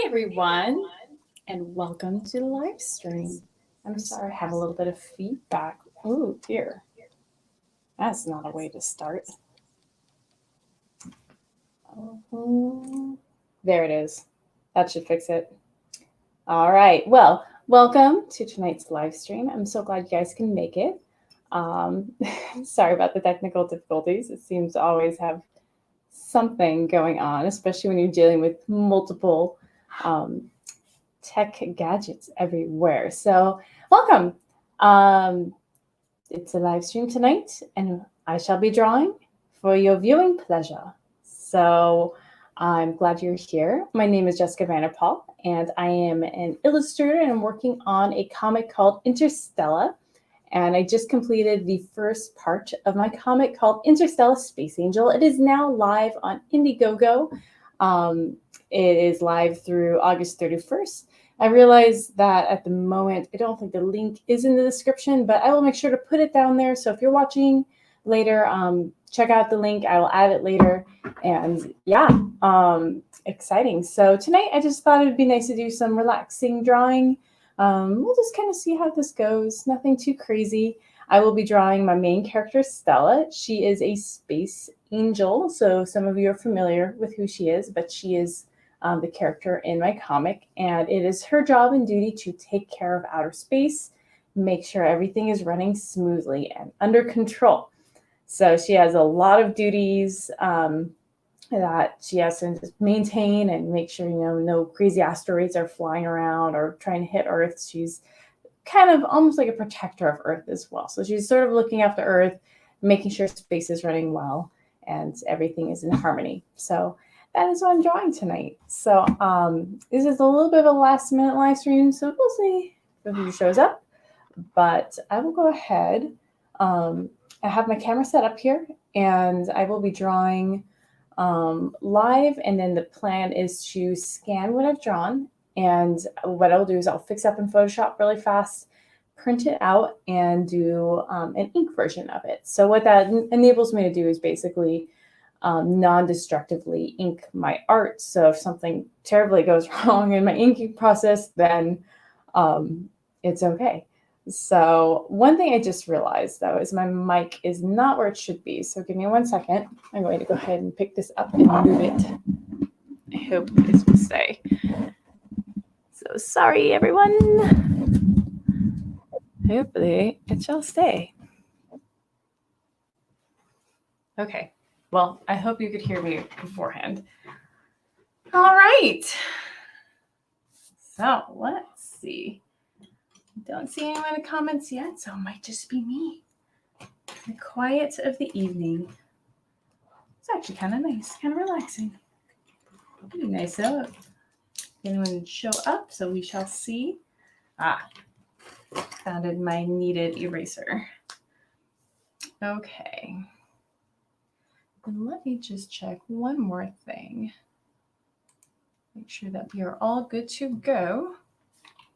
everyone, and welcome to the live stream. I'm sorry, I have a little bit of feedback. Oh dear, that's not a way to start. There it is. That should fix it. All right. Well, welcome to tonight's live stream. I'm so glad you guys can make it. Sorry about the technical difficulties. It seems to always have something going on, especially when you're dealing with multiple tech gadgets everywhere. So, welcome. It's a live stream tonight, and I shall be drawing for your viewing pleasure. So, I'm glad you're here. My name is Jessica Vanderpaul, and I am an illustrator, and I'm working on a comic called Interstella. And I just completed the first part of my comic called Interstellar Space Angel. It is now live on Indiegogo. It is live through August 31st. I realize that at the moment, I don't think the link is in the description, but I will make sure to put it down there. So if you're watching later, check out the link. I will add it later. And yeah, exciting. So tonight, I just thought it'd be nice to do some relaxing drawing. We'll just kind of see how this goes. Nothing too crazy. I will be drawing my main character, Stella. She is a space angel, so some of you are familiar with who she is, but she is the character in my comic, and it is her job and duty to take care of outer space, make sure everything is running smoothly and under control. So she has a lot of duties that she has to maintain and make sure, no crazy asteroids are flying around or trying to hit Earth. She's kind of almost like a protector of Earth as well. So she's sort of looking after Earth, making sure space is running well and everything is in harmony. So that is what I'm drawing tonight. So this is a little bit of a last minute live stream, so we'll see who shows up. But I will go ahead. I have my camera set up here, and I will be drawing live, and then the plan is to scan what I've drawn, and what I'll do is I'll fix up in Photoshop really fast, print it out, and do an ink version of it. So what that enables me to do is basically non-destructively ink my art. So if something terribly goes wrong in my inking process, then it's okay. So one thing I just realized, though, is my mic is not where it should be. So give me 1 second. I'm going to go ahead and pick this up and move it. I hope this will stay. So sorry, everyone. Hopefully it shall stay. Okay. Well, I hope you could hear me beforehand. All right. So let's see. Don't see anyone in the comments yet, so it might just be me. The quiet of the evening. It's actually kind of nice, kind of relaxing. Pretty nice though. Anyone show up, so we shall see. Found my needed eraser. Okay. And let me just check one more thing. Make sure that we are all good to go.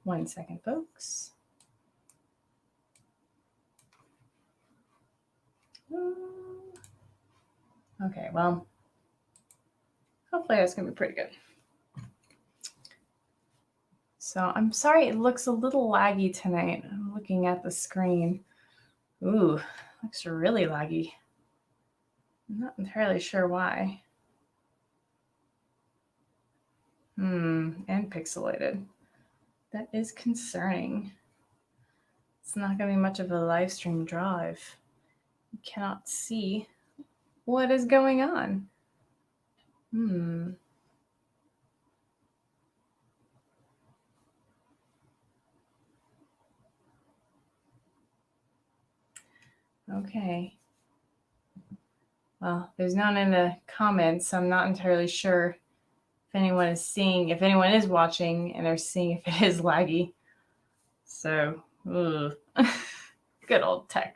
1 second, folks. Okay, well, hopefully that's going to be pretty good. So I'm sorry it looks a little laggy tonight. I'm looking at the screen. Ooh, looks really laggy. I'm not entirely sure why. And pixelated. That is concerning. It's not going to be much of a live stream drive. You cannot see what is going on. Okay. Well, there's none in the comments, so I'm not entirely sure if anyone is seeing, if anyone is watching and they're seeing if it is laggy. So, good old tech.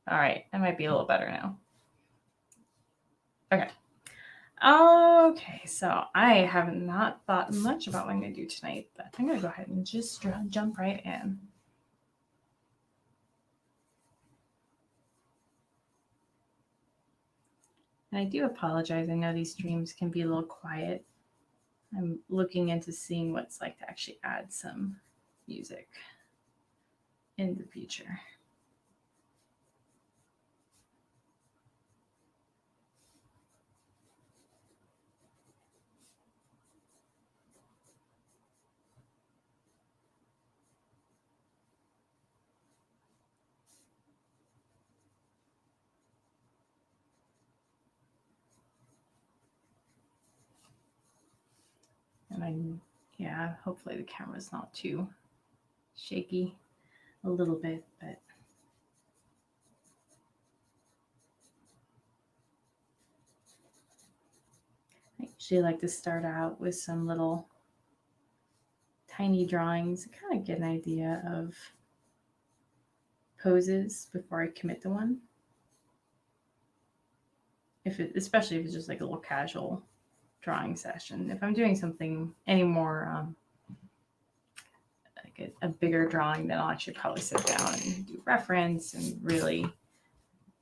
All right, that might be a little better now. Okay, so I have not thought much about what I'm going to do tonight, but I'm going to go ahead and just jump right in. And I do apologize. I know these streams can be a little quiet. I'm looking into seeing what it's like to actually add some music in the future. And hopefully the camera's not too shaky a little bit, but I usually like to start out with some little tiny drawings to kind of get an idea of poses before I commit to one. Especially if it's just like a little casual drawing session. If I'm doing something any more like a bigger drawing, then I'll actually probably sit down and do reference and really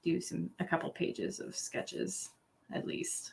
do a couple pages of sketches at least.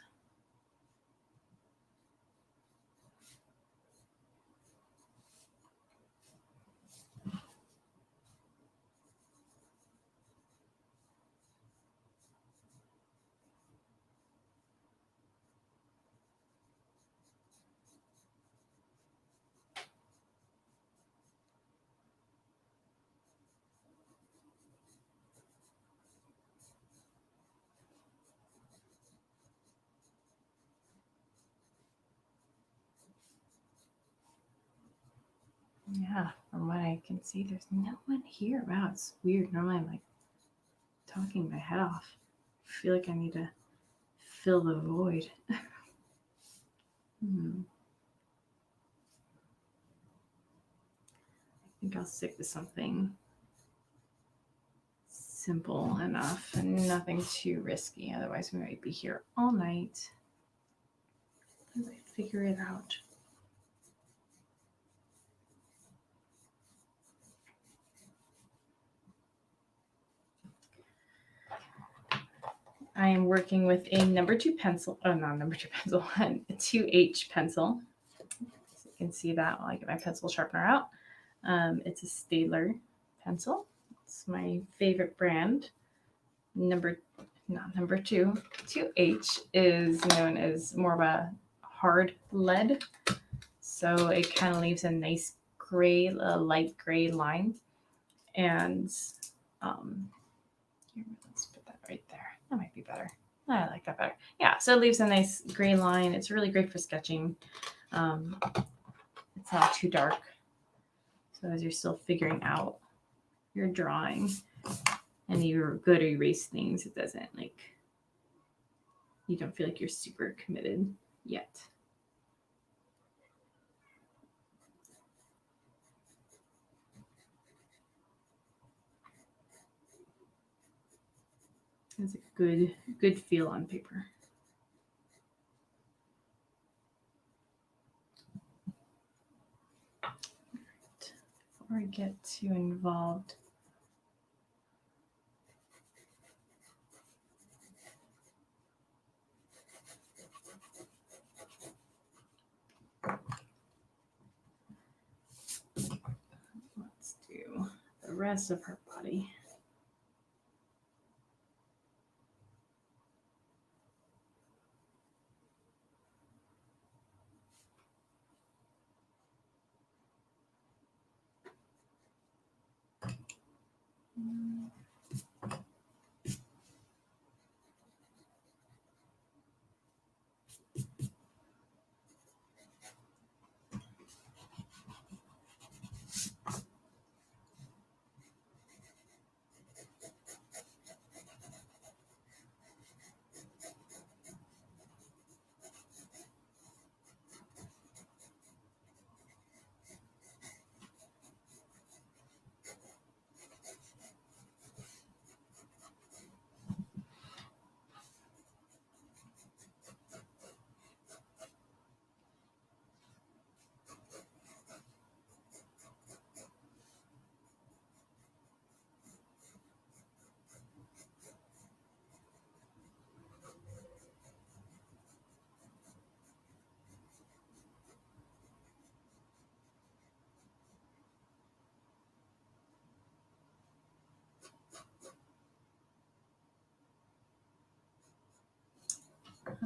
Yeah, from what I can see, there's no one here. Wow, it's weird. Normally I'm like talking my head off. I feel like I need to fill the void. I think I'll stick to something simple enough and nothing too risky. Otherwise, we might be here all night as I figure it out. I am working with a number 2 pencil. Oh, not number 2 pencil, a 2H pencil. So you can see that while I get my pencil sharpener out. It's a Staedtler pencil. It's my favorite brand. Not number 2. 2H is known as more of a hard lead. So it kind of leaves a nice gray, light gray line. And let's put that right there. That might be better. I like that better. Yeah, so it leaves a nice gray line. It's really great for sketching. It's not too dark. So as you're still figuring out your drawing and you're good to erase things, it doesn't you don't feel like you're super committed yet. It's a good feel on paper. Before I get too involved, let's do the rest of her body.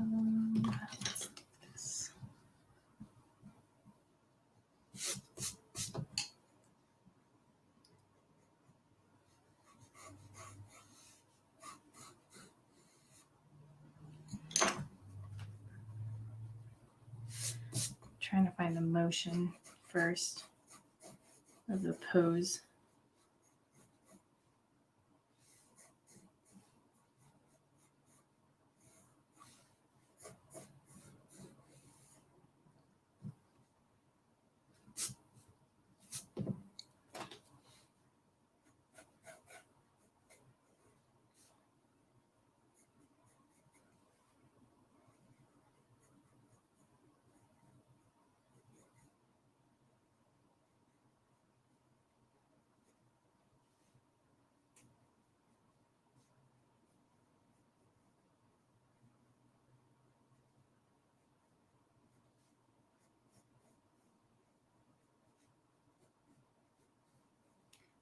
What's this? Trying to find the motion first of the pose.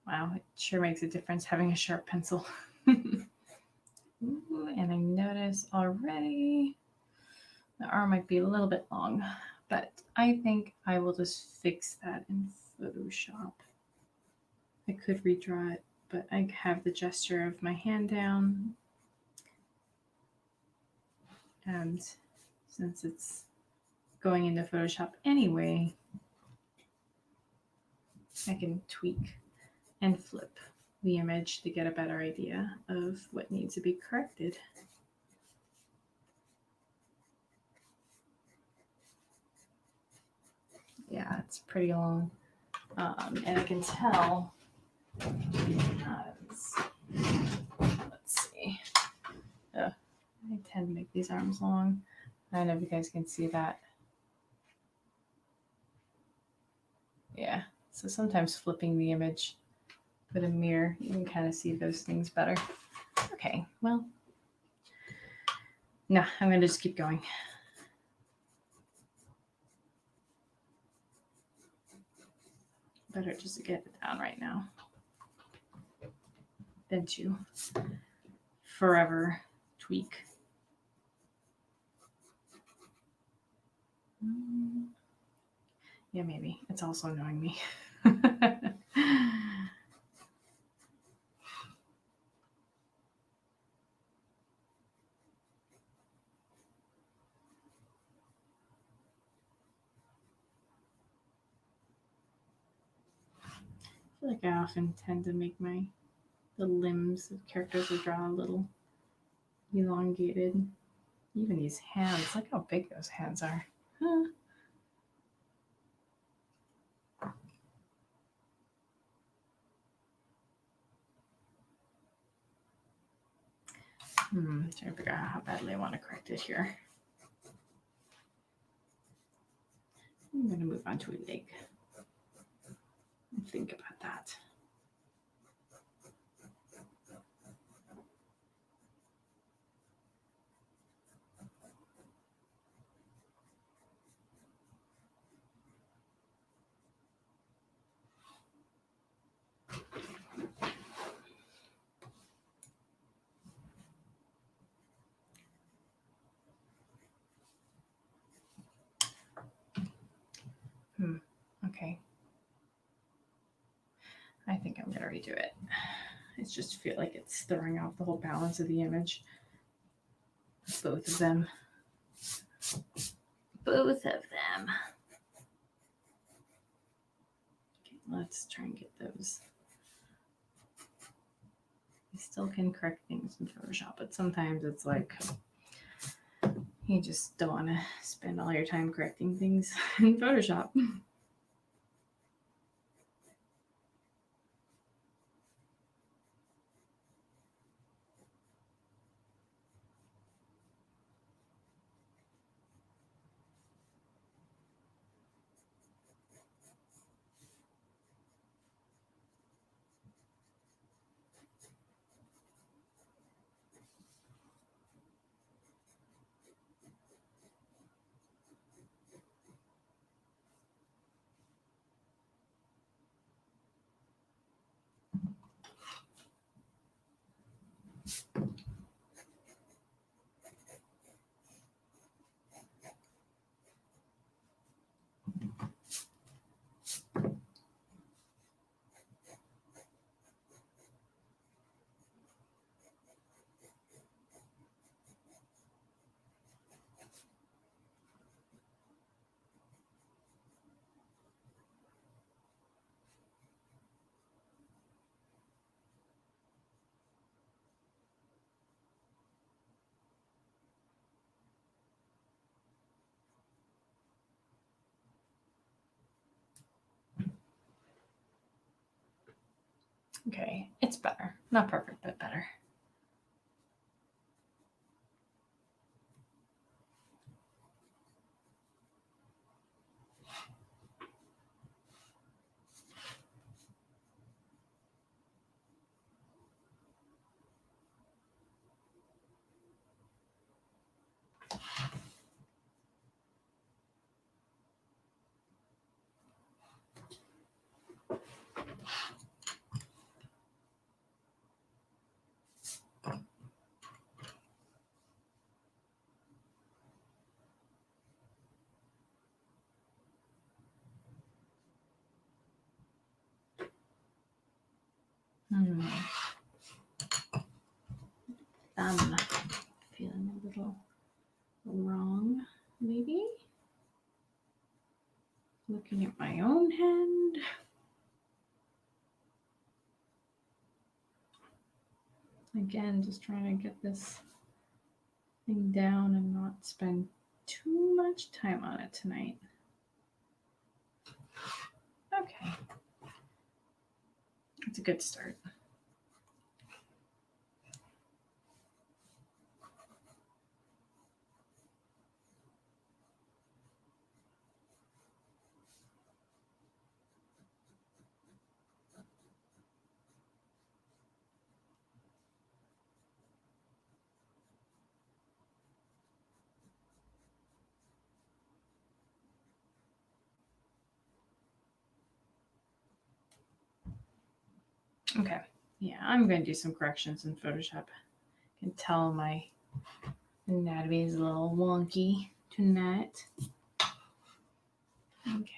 Wow, it sure makes a difference having a sharp pencil. Ooh, and I notice already the arm might be a little bit long, but I think I will just fix that in Photoshop. I could redraw it, but I have the gesture of my hand down. And since it's going into Photoshop anyway, I can tweak and flip the image to get a better idea of what needs to be corrected. Yeah, it's pretty long. And I can tell, let's see. I tend to make these arms long. I don't know if you guys can see that. Yeah, so sometimes flipping the image with a mirror, you can kind of see those things better. Okay, well, no, I'm going to just keep going. Better just to get it down right now than to forever tweak. Yeah, maybe. It's also annoying me. I feel like I often tend to make the limbs of characters I draw a little elongated. Even these hands, look how big those hands are. Huh. Trying to figure out how badly I want to correct it here. I'm going to move on to a leg and think about that. Okay. I think I'm going to redo it. I just feel like it's throwing off the whole balance of the image. Both of them. Both of them. Okay, let's try and get those. You still can correct things in Photoshop, but sometimes it's like you just don't want to spend all your time correcting things in Photoshop. Okay, it's better. Not perfect, but better. I'm feeling a little wrong, maybe. Looking at my own hand. Again, just trying to get this thing down and not spend too much time on it tonight. Okay. It's a good start. Okay. Yeah, I'm going to do some corrections in Photoshop. I can tell my anatomy is a little wonky tonight. Okay.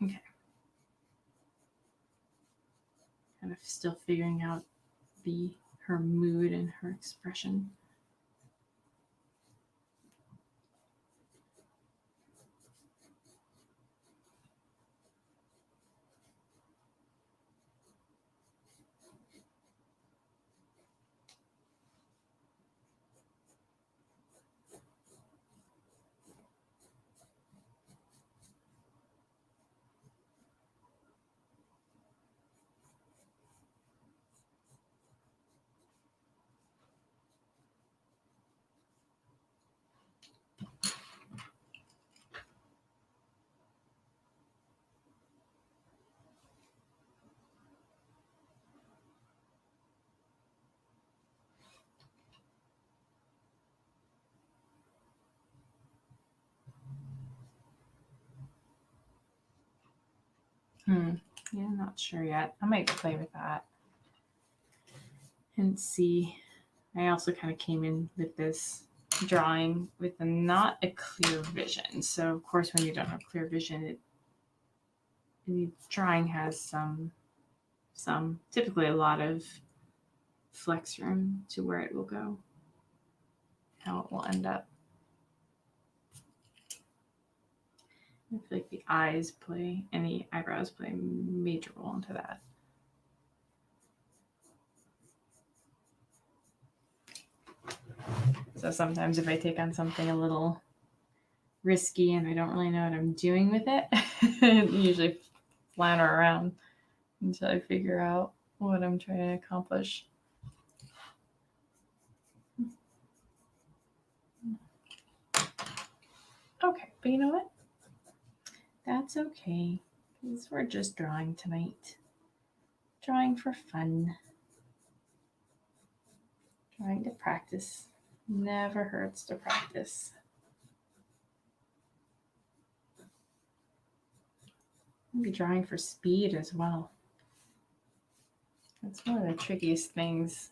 Okay. Kind of still figuring out her mood and her expression. Yeah, I'm not sure yet. I might play with that and see. I also kind of came in with this drawing with not a clear vision. So of course, when you don't have clear vision, the drawing has some typically a lot of flex room to where it will go, how it will end up. I feel like the eyes play and the eyebrows play a major role into that. So sometimes if I take on something a little risky and I don't really know what I'm doing with it, I usually flounder around until I figure out what I'm trying to accomplish. Okay, but you know what? That's okay, because we're just drawing tonight. Drawing for fun. Trying to practice. Never hurts to practice. Maybe drawing for speed as well. That's one of the trickiest things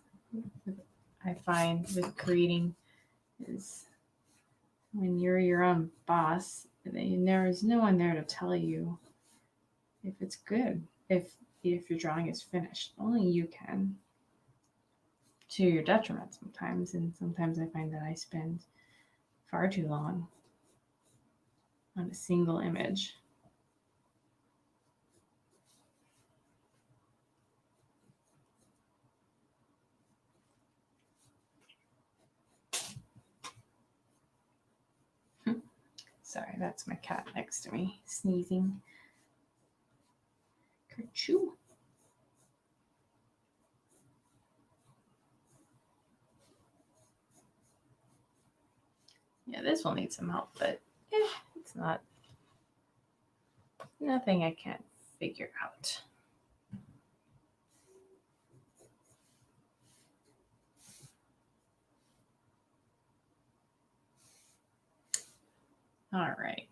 I find with creating is when you're your own boss, there is no one there to tell you if it's good, if your drawing is finished. Only you can. To your detriment sometimes, and sometimes I find that I spend far too long on a single image. Sorry, that's my cat next to me sneezing. Kerchoo. Yeah, this will need some help, but it's not nothing I can't figure out. All right.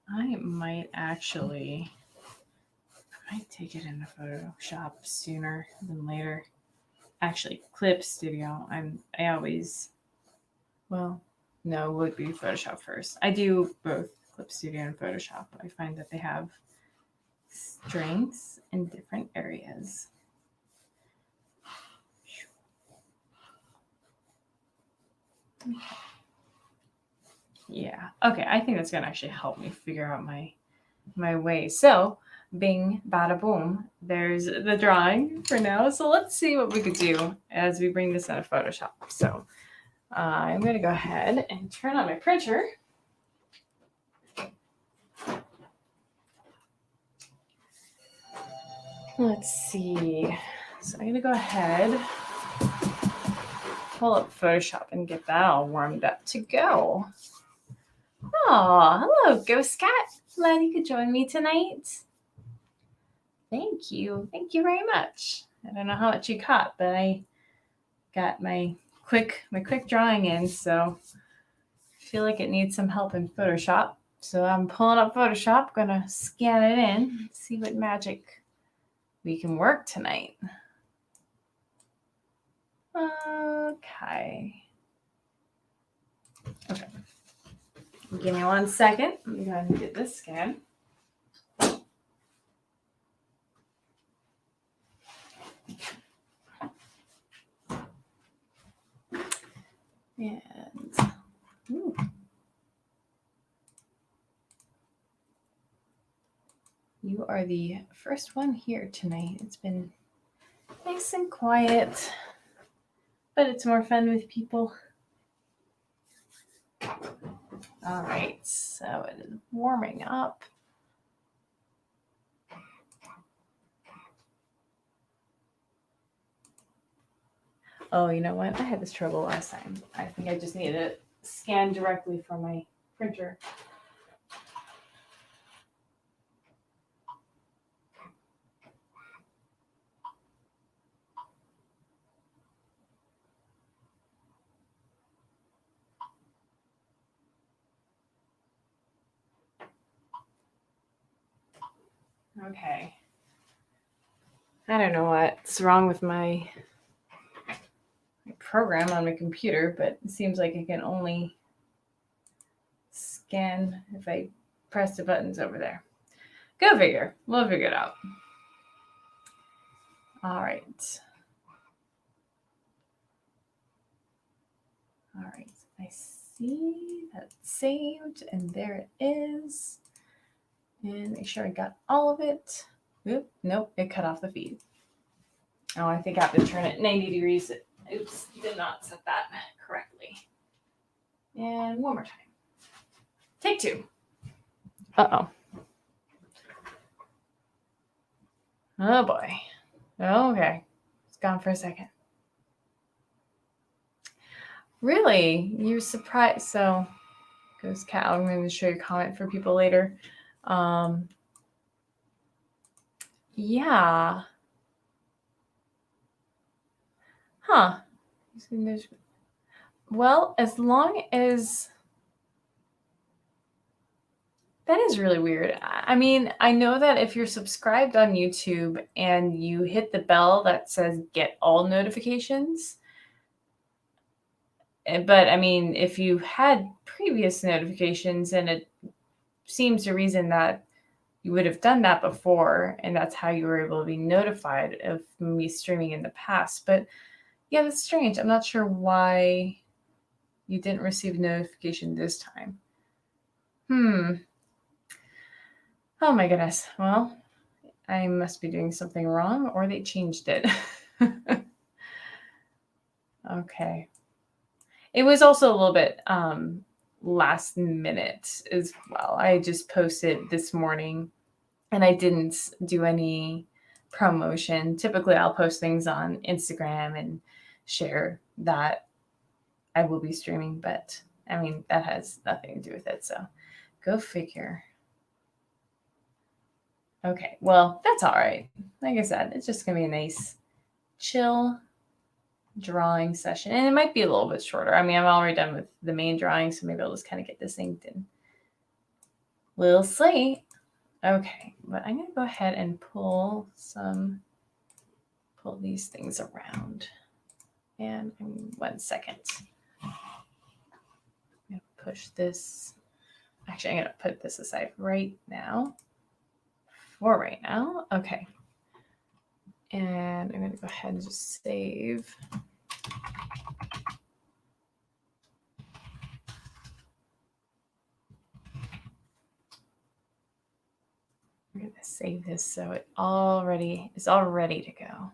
I might take it into Photoshop sooner than later. Actually, Clip Studio. I always, well, no, it would be Photoshop first. I do both Clip Studio and Photoshop. I find that they have strengths in different areas. Okay. Yeah. Okay. I think that's gonna actually help me figure out my way. So, bing, bada boom. There's the drawing for now. So let's see what we could do as we bring this into Photoshop. So I'm going to go ahead and turn on my printer. Let's see. So I'm going to go ahead, pull up Photoshop and get that all warmed up to go. Oh, hello, Ghost Cat. Glad you could join me tonight. Thank you. Thank you very much. I don't know how much you caught, but I got my quick drawing in, so I feel like it needs some help in Photoshop. So I'm pulling up Photoshop, gonna scan it in, see what magic we can work tonight. Okay. Give me 1 second. Let me go ahead and get this scan. And you are the first one here tonight. It's been nice and quiet, but it's more fun with people. All right, so it is warming up. Oh, you know what? I had this trouble last time. I think I just needed to scan directly from my printer. Okay. I don't know what's wrong with my program on my computer, but it seems like I can only scan if I press the buttons over there. Go figure. We'll figure it out. All right. All right. I see that's saved, and there it is. And make sure I got all of it. Oop, nope, it cut off the feed. Oh, I think I have to turn it 90 degrees. Oops, did not set that correctly. And one more time. Take two. Uh-oh. Oh boy. Okay. It's gone for a second. Really? You're surprised? So, Ghost Cat, I'm going to show you a comment for people later. Yeah. Huh. Well, as long as... That is really weird. I mean, I know that if you're subscribed on YouTube and you hit the bell that says get all notifications, but I mean, if you had previous notifications, and it seems a reason that you would have done that before, and that's how you were able to be notified of me streaming in the past. But yeah, that's strange. I'm not sure why you didn't receive a notification this time. Oh my goodness. Well, I must be doing something wrong, or they changed it. Okay. It was also a little bit last minute as well. I just posted this morning and I didn't do any promotion. Typically, I'll post things on Instagram and share that I will be streaming, but I mean, that has nothing to do with it. So go figure. Okay, well, that's all right. Like I said, it's just going to be a nice, chill drawing session. And it might be a little bit shorter. I mean, I'm already done with the main drawing, so maybe I'll just kind of get this inked in. We'll see. Okay, but I'm going to go ahead and pull these things around. And 1 second. I'm going to push this. Actually, I'm going to put this aside right now. For right now. Okay. And I'm going to go ahead and just save. I'm going to save this so it is all ready to go.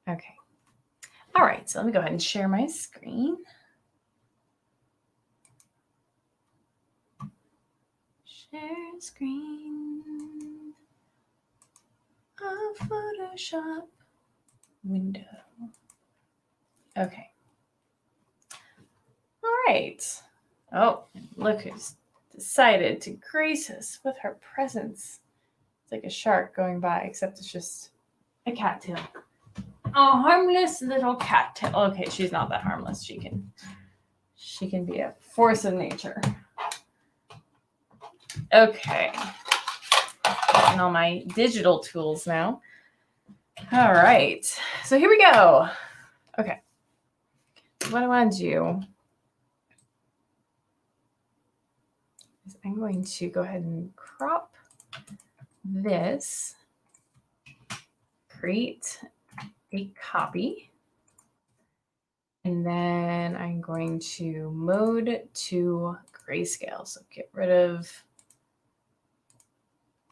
Okay. All right, so let me go ahead and share my screen. Share screen of Photoshop window. Okay. All right. Oh, look who's decided to grace us with her presence. It's like a shark going by, except it's just a cattail. Oh, harmless little cattail. Okay, she's not that harmless. She can be a force of nature. Okay. And all my digital tools now. All right. So here we go. Okay. What I want to do is I'm going to go ahead and crop this, create a copy, and then I'm going to mode to grayscale. So get rid of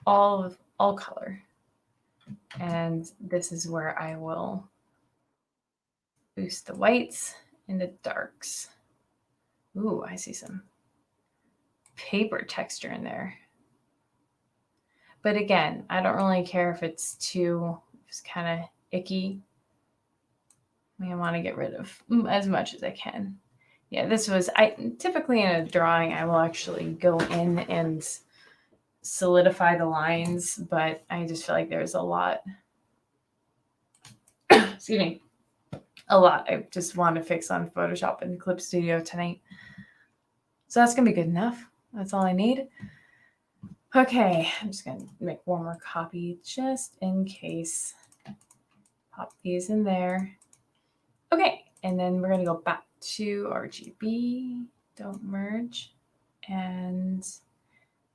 all color. And this is where I will boost the whites and the darks. Ooh, I see some paper texture in there. But again, I don't really care if it's kind of icky. I want to get rid of as much as I can. Yeah, typically in a drawing, I will actually go in and solidify the lines, but I just feel like there's a lot. Excuse me. A lot I just want to fix on Photoshop and Clip Studio tonight. So that's going to be good enough. That's all I need. Okay, I'm just going to make one more copy just in case. Pop these in there. Okay, and then we're going to go back to RGB. Don't merge. And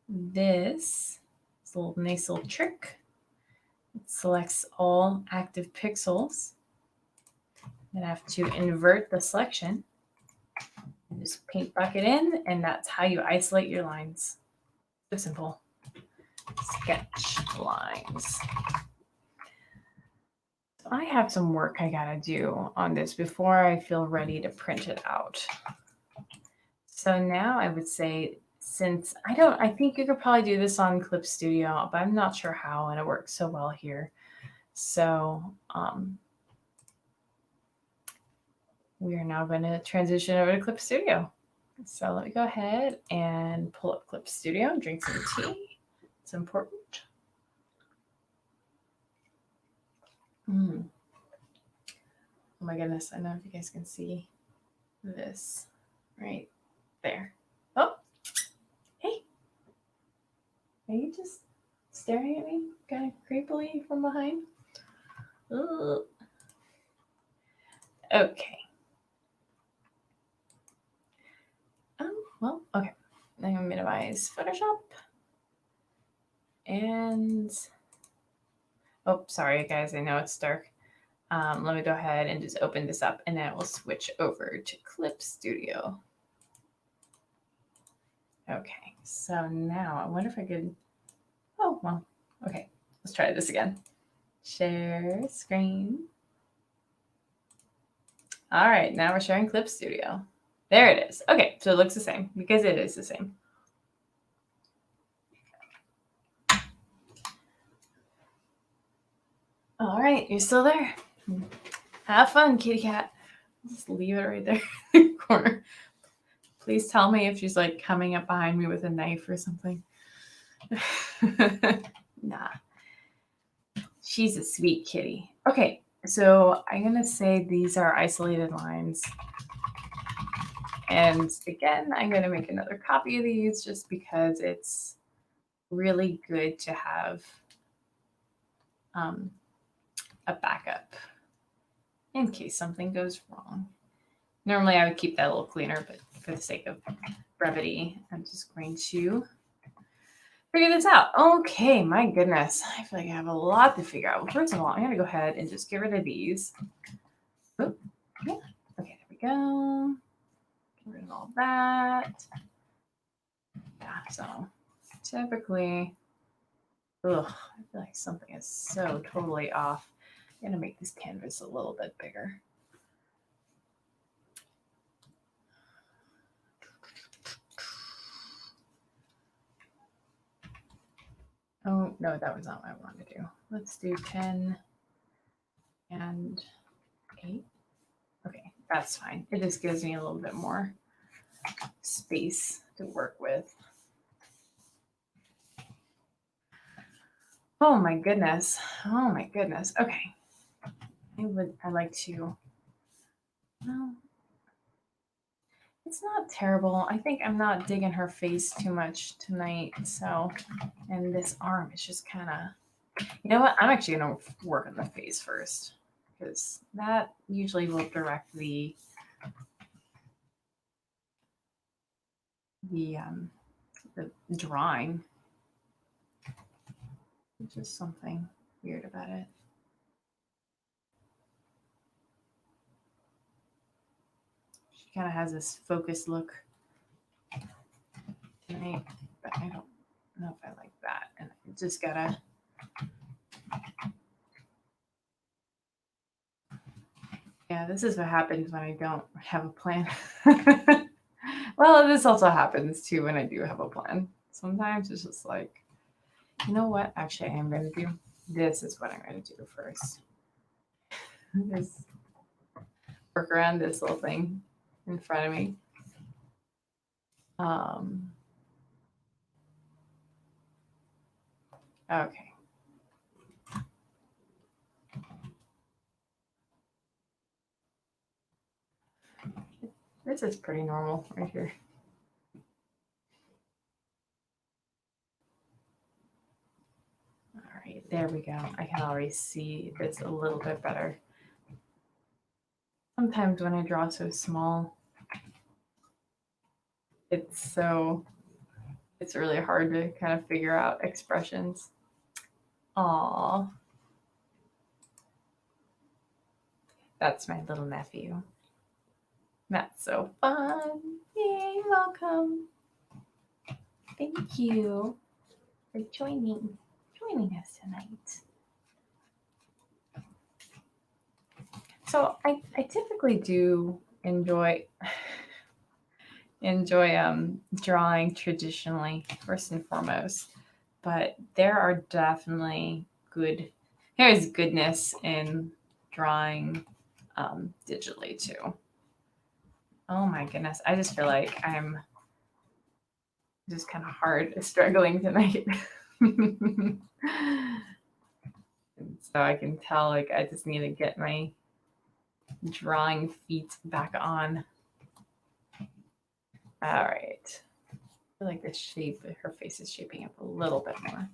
this is a nice little trick. It selects all active pixels. Then I have to invert the selection. And just paint bucket in, and that's how you isolate your lines. So simple. Sketch lines. So I have some work I gotta do on this before I feel ready to print it out. So now I would say, since I think you could probably do this on Clip Studio, but I'm not sure how, and it works so well here. So we are now going to transition over to Clip Studio. So let me go ahead and pull up Clip Studio and drink some tea. It's important. Oh my goodness, I don't know if you guys can see this right there. Oh, hey. Are you just staring at me kind of creepily from behind? Ugh. Okay. Well, okay. I'm going to minimize Photoshop. And, oh, sorry, guys. I know it's dark. Let me go ahead and just open this up, and then we'll switch over to Clip Studio. Okay, so now I wonder if I could, oh, well, okay. Let's try this again. Share screen. All right, now we're sharing Clip Studio. There it is. Okay, so it looks the same because it is the same. All right, you're still there. Have fun, kitty cat. Just leave it right there in the corner. Please tell me if she's like coming up behind me with a knife or something. Nah. She's a sweet kitty. Okay, so I'm going to say these are isolated lines. And again, I'm going to make another copy of these just because it's really good to have a backup in case something goes wrong. Normally I would keep that a little cleaner, but for the sake of brevity, I'm just going to figure this out. Okay, my goodness. I feel like I have a lot to figure out. Well, first of all, I'm going to go ahead and just get rid of these. Oh, yeah. Okay, there we go. Get rid of all that. Yeah, so typically, I feel like something is so totally off. I'm going to make this canvas a little bit bigger. Oh, no, that was not what I wanted to do. Let's do 10 and 8. Okay, that's fine. It just gives me a little bit more space to work with. Oh my goodness. Oh my goodness. Okay. I'd like to, well, it's not terrible. I think I'm not digging her face too much tonight. So, and this arm is just kind of, you know what? I'm actually going to work on the face first because that usually will direct the drawing. There's just something weird about it. She kind of has this focused look tonight, but I don't know if I like that. And I just gotta. Yeah, this is what happens when I don't have a plan. Well, this also happens too when I do have a plan. Sometimes it's just like, you know what? Actually, I am going to do this. Is what I'm going to do first. Just work around this little thing in front of me. Okay. This is pretty normal right here. All right, there we go. I can already see this a little bit better. Sometimes when I draw so small, it's really hard to kind of figure out expressions. Aw. That's my little nephew. That's so fun. Yay, welcome. Thank you for joining us tonight. So I typically do enjoy enjoy drawing traditionally, first and foremost. But there are definitely there's goodness in drawing digitally too. Oh my goodness. I just feel like I'm just kind of hard struggling tonight. So I can tell like I just need to get my drawing feet back on. All right. I feel like the shape, her face is shaping up a little bit more.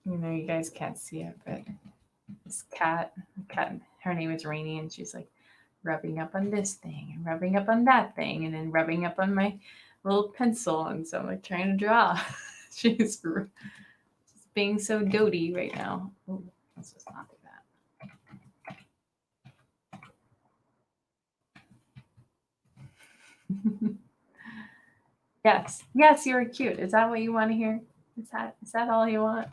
You know, you guys can't see it, but this cat, her name is Rainy, and she's like rubbing up on this thing and rubbing up on that thing and then rubbing up on my little pencil. And so I'm like trying to draw. She's being so doty right now. Ooh, let's just not do that. Yes, you're cute. Is that what you want to hear? Is that all you want?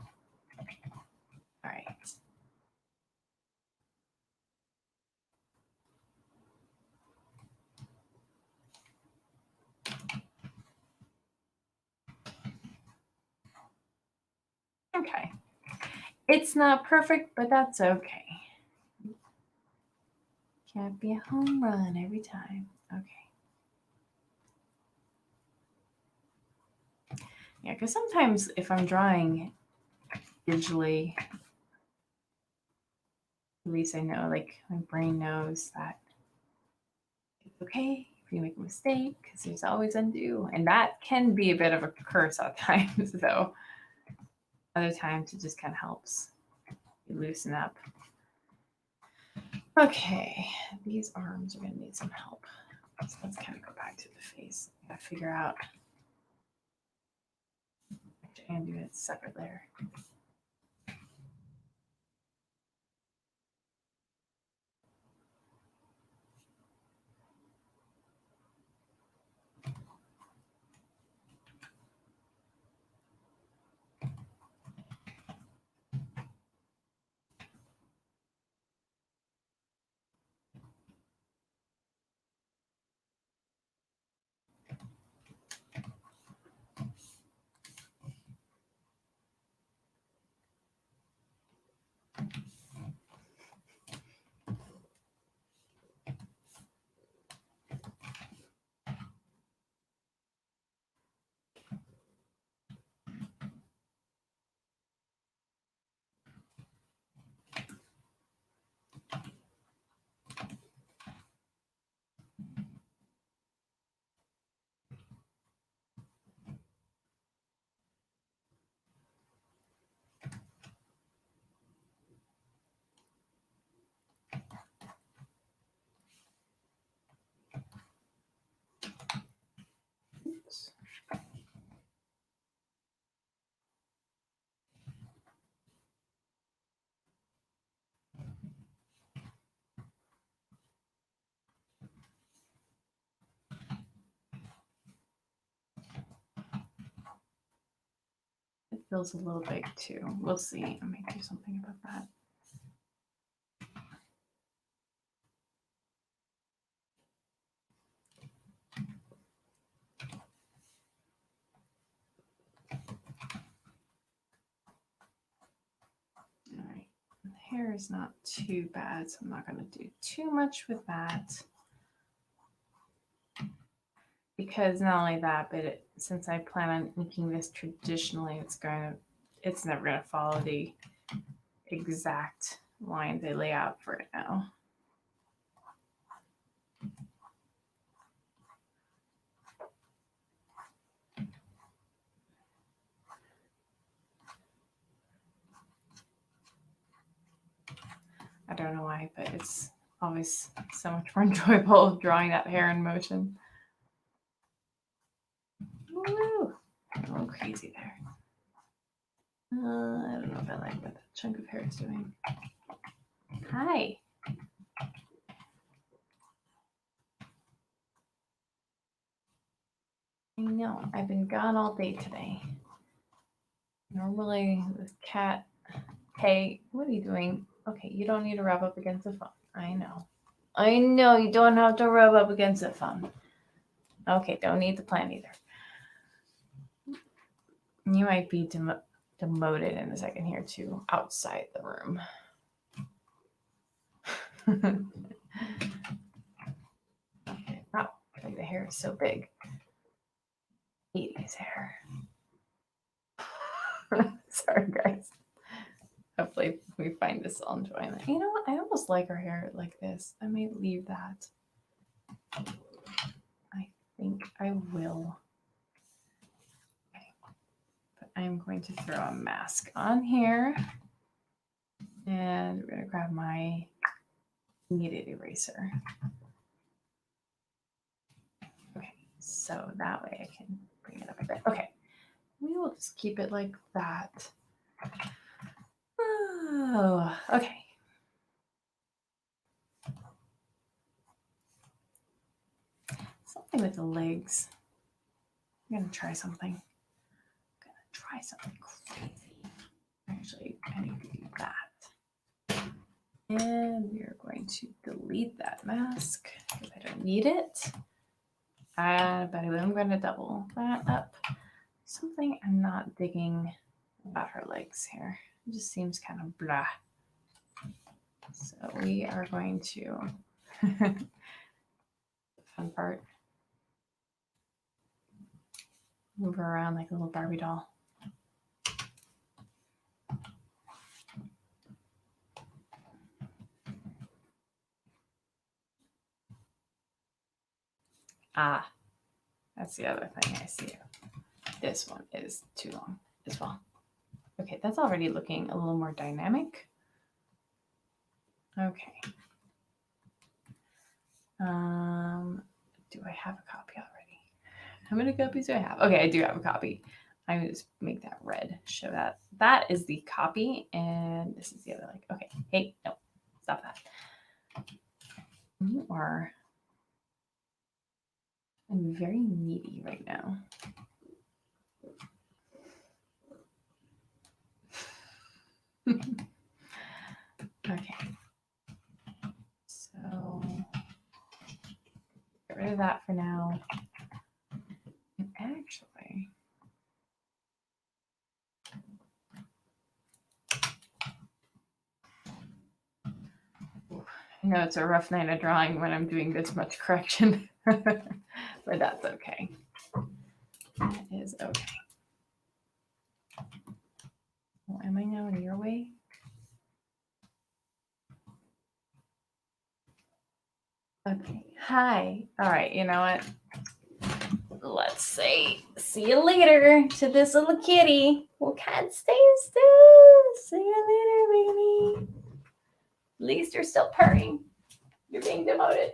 All right. Okay. It's not perfect, but that's okay. Can't be a home run every time. Okay. Yeah, because sometimes if I'm drawing digitally, at least I know, like my brain knows that it's okay if you make a mistake because there's always undo. And that can be a bit of a curse at times, though. Other times it just kind of helps you loosen up. Okay, these arms are going to need some help. So let's kind of go back to the face. I gotta figure out. And do it separate there. Oops. It feels a little big too. We'll see. I might do something about that. All right. The hair is not too bad, so I'm not going to do too much with that. Because not only that, but since I plan on inking this traditionally, it's never going to follow the exact line they lay out for it now. I don't know why, but it's always so much more enjoyable drawing that hair in motion. Woo! A little crazy there. I don't know if I like what that chunk of hair is doing. Hi. know. I've been gone all day today. Normally, this cat. Hey, what are you doing? Okay, you don't need to rub up against the phone. I know. I know you don't have to rub up against the phone. Okay, don't need the plant either. You might be demoted in a second here to outside the room. Okay. Oh, like the hair is so big. 80s hair. Sorry, guys. Hopefully we find this all enjoyment. You know what? I almost like her hair like this. I may leave that. I think I will. Okay. But I'm going to throw a mask on here. And we're going to grab my kneaded eraser. Okay, so that way I can bring it up a bit. Okay, we will just keep it like that. Oh, okay. Something with the legs. I'm going to try something. Crazy. Actually, I need to do that. And we are going to delete that mask because I don't need it. But I'm going to double that up. Something I'm not digging about her legs here. It just seems kind of blah. So we are going to, the fun part, move her around like a little Barbie doll. Ah, that's the other thing I see. This one is too long as well. Okay, that's already looking a little more dynamic. Okay. Do I have a copy already? How many copies do I have? Okay, I do have a copy. I'm going to just make that red. Show that. That is the copy, and this is the other. Like, okay, hey, no, stop that. You are. I'm very needy right now. Okay. So get rid of that for now. And actually, I know it's a rough night of drawing when I'm doing this much correction, but that's okay. That is okay. Well, am I now in your way? Okay. Hi. All right. You know what? Let's say see you later to this little kitty. Well, cat, stay still. See you later, baby. At least you're still purring. You're being demoted.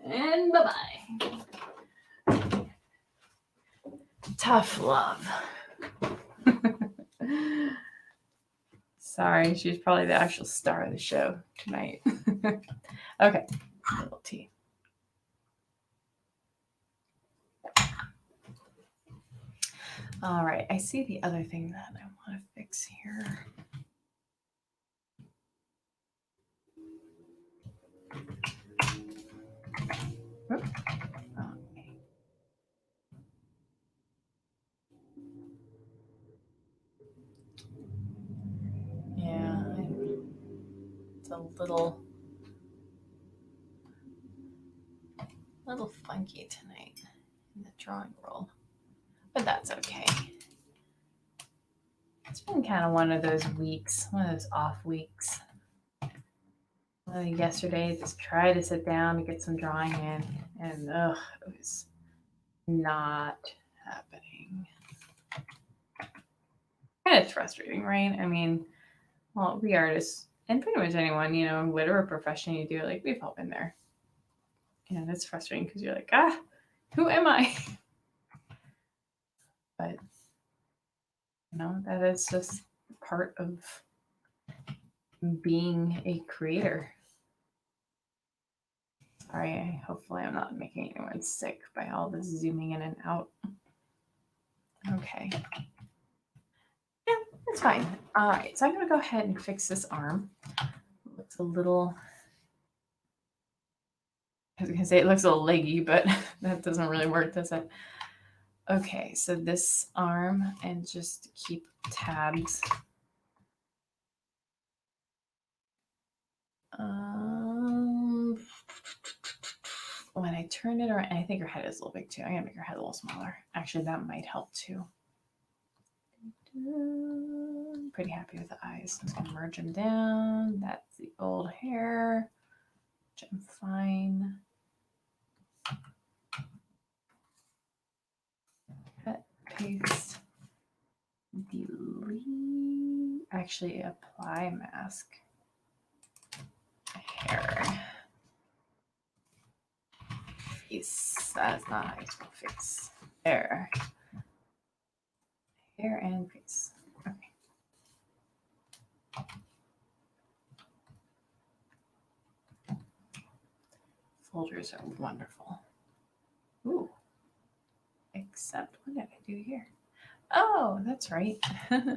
And bye-bye. Tough love. Sorry, she's probably the actual star of the show tonight. Okay, a little tea. All right, I see the other thing that I want to fix here. Oops. Okay. Yeah, it's a little funky tonight in the drawing roll, but that's okay. It's been kind of one of those weeks, one of those off weeks. Yesterday, just tried to sit down and get some drawing in, and it was not happening. And it's frustrating, right? I mean, well, we artists, and pretty much anyone, you know, whatever profession you do, like we've all been there. And it's frustrating because you're like, who am I? But, you know, that is just part of being a creator. Sorry, hopefully I'm not making anyone sick by all this zooming in and out. Okay. Yeah, it's fine. All right, so I'm going to go ahead and fix this arm. It looks a little, I was going to say it looks a little leggy, but that doesn't really work, does it? Okay, so this arm, and just keep tabs. When I turn it around, I think her head is a little big too. I'm gonna make her head a little smaller. Actually, that might help too. I'm pretty happy with the eyes. I'm just gonna merge them down. That's the old hair, which I'm fine. Cut, paste, delete. Actually, apply mask. Hair. Face. That's not how you spell face. There. Hair and face. Okay. Folders are wonderful. Ooh. Except, what did I do here? Oh, that's right. Forgot.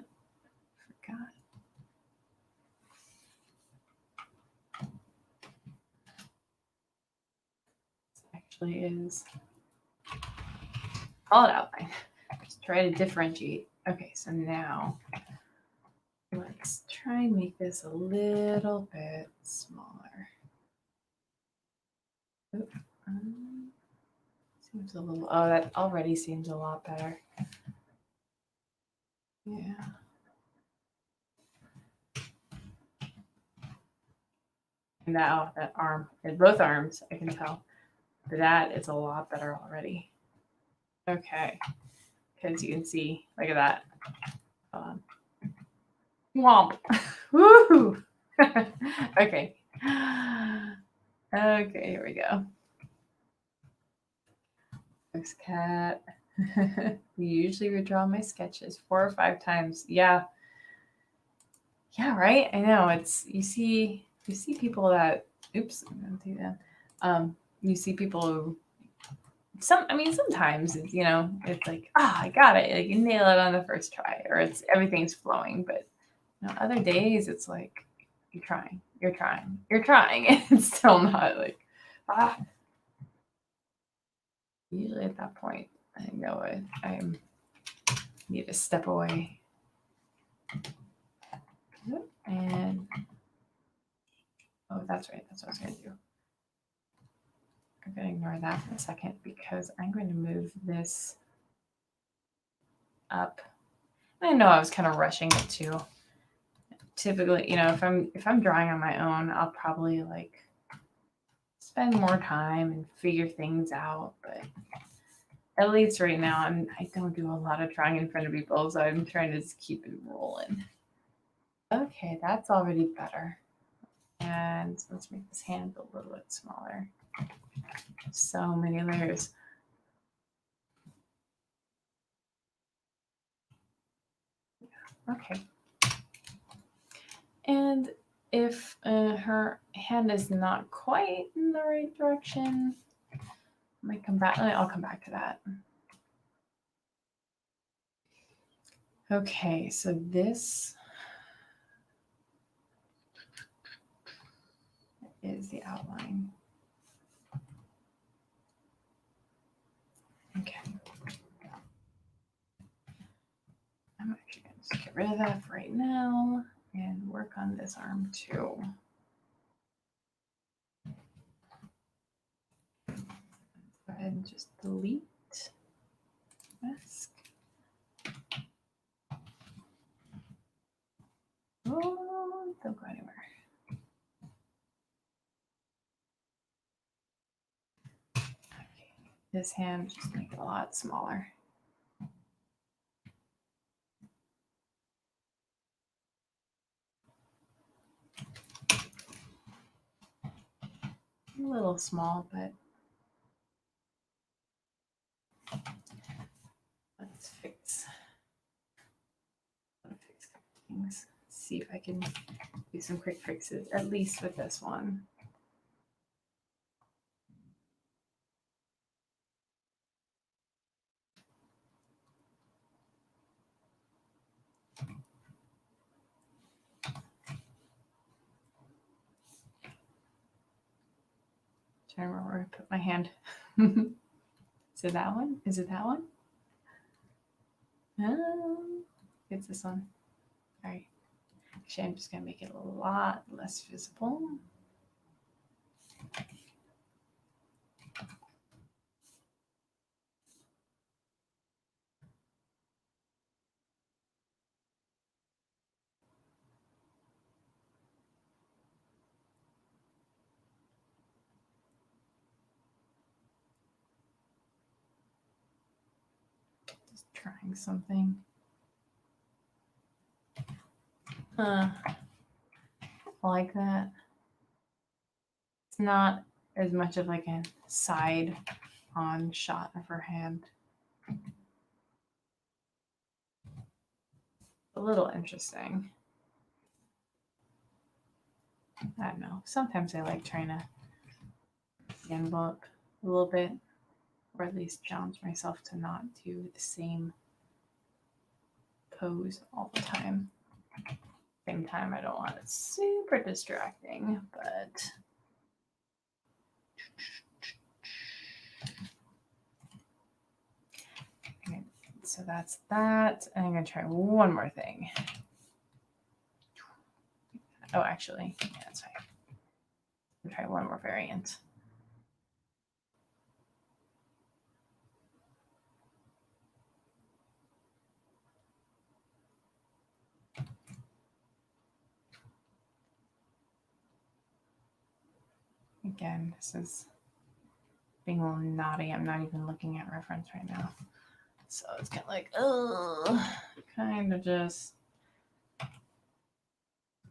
This actually is, call it outline. Just try to differentiate. Okay, so now let's try and make this a little bit smaller. Oop, seems a little, oh, that already seems a lot better. Yeah. Now that arm, and both arms, I can tell that is a lot better already. Okay, because you can see, look at that. Womp. Woo! Okay. Okay, here we go. Thanks, Cat. We usually redraw my sketches 4 or 5 times. Yeah. Yeah, right? I know. It's you see people that oops, I'm gonna do that. You see people who sometimes it's, it's like, I got it. Like you nail it on the first try, or it's everything's flowing, but other days it's like you're trying, and it's still not like Usually at that point, I know I need to step away. And oh, that's right. That's what I was going to do. I'm going to ignore that for a second because I'm going to move this up. I know I was kind of rushing it too. Typically, if I'm drawing on my own, I'll probably like spend more time and figure things out. But at least right now, I don't do a lot of drawing in front of people, so I'm trying to just keep it rolling. Okay, that's already better. And let's make this hand a little bit smaller. So many layers. Okay. And if her hand is not quite in the right direction, I might come back. I'll come back to that. Okay, so this is the outline. Okay. I'm actually going to just get rid of that for right now and work on this arm too. Go ahead and just delete mask. Oh, don't go anywhere. Okay. This hand just make it a lot smaller. A little small, but let's fix things. See if I can do some quick fixes, at least with this one. Trying to remember where I put my hand. Is it that one? Is it that one? It's this one. All right. Actually, I'm just going to make it a lot less visible. Just trying something. I like that. It's not as much of like a side on shot of her hand. A little interesting. I don't know. Sometimes I like trying to gamble up a little bit, or at least challenge myself to not do the same pose all the time. Same time, I don't want it super distracting, but okay, so that's that. And I'm gonna try one more thing. Oh, actually, yeah, that's fine. I'm gonna try one more variant. Again, this is being a little naughty. I'm not even looking at reference right now. So it's kind of like, oh, kind of just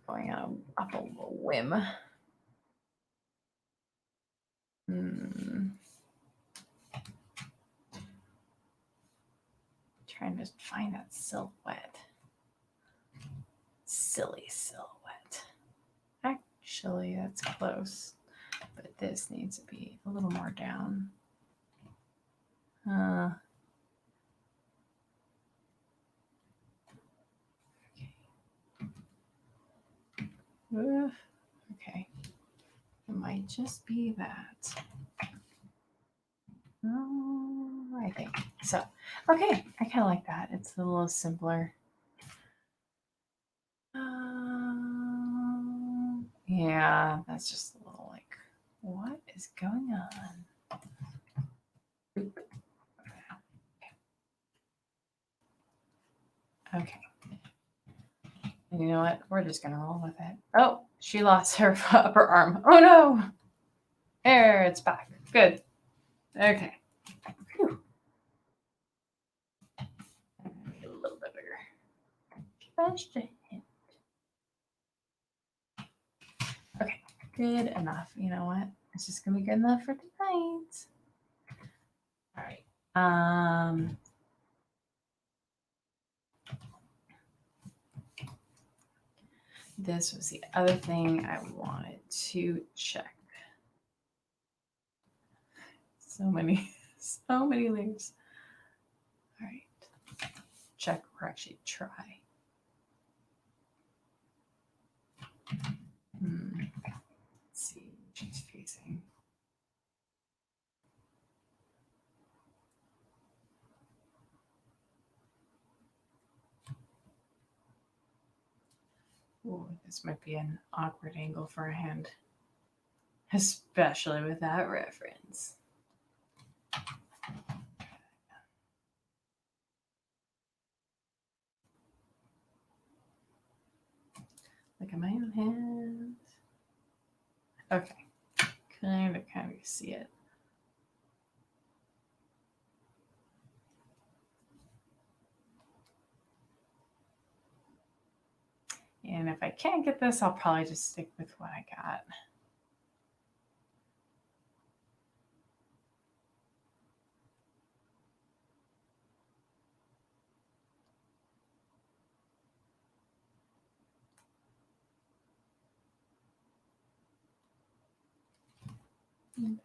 going out off a whim. Trying to find that silhouette. Silly silhouette. Actually, that's close. But this needs to be a little more down. Okay. It might just be that. I think so. Okay, I kind of like that. It's a little simpler. Yeah, that's just a little like, what is going on? Okay. And you know what? We're just going to roll with it. Oh, she lost her upper arm. Oh no. There, it's back. Good. Okay. Whew. A little bit bigger. Just a hint. Okay. Good enough. You know what? It's just going to be good enough for tonight. All right. This was the other thing I wanted to check. So many layers. All right. Check or actually try. Let's see what she's facing. Oh, this might be an awkward angle for a hand, especially with that reference. Look at my own hand. Okay, kind of see it. And if I can't get this, I'll probably just stick with what I got.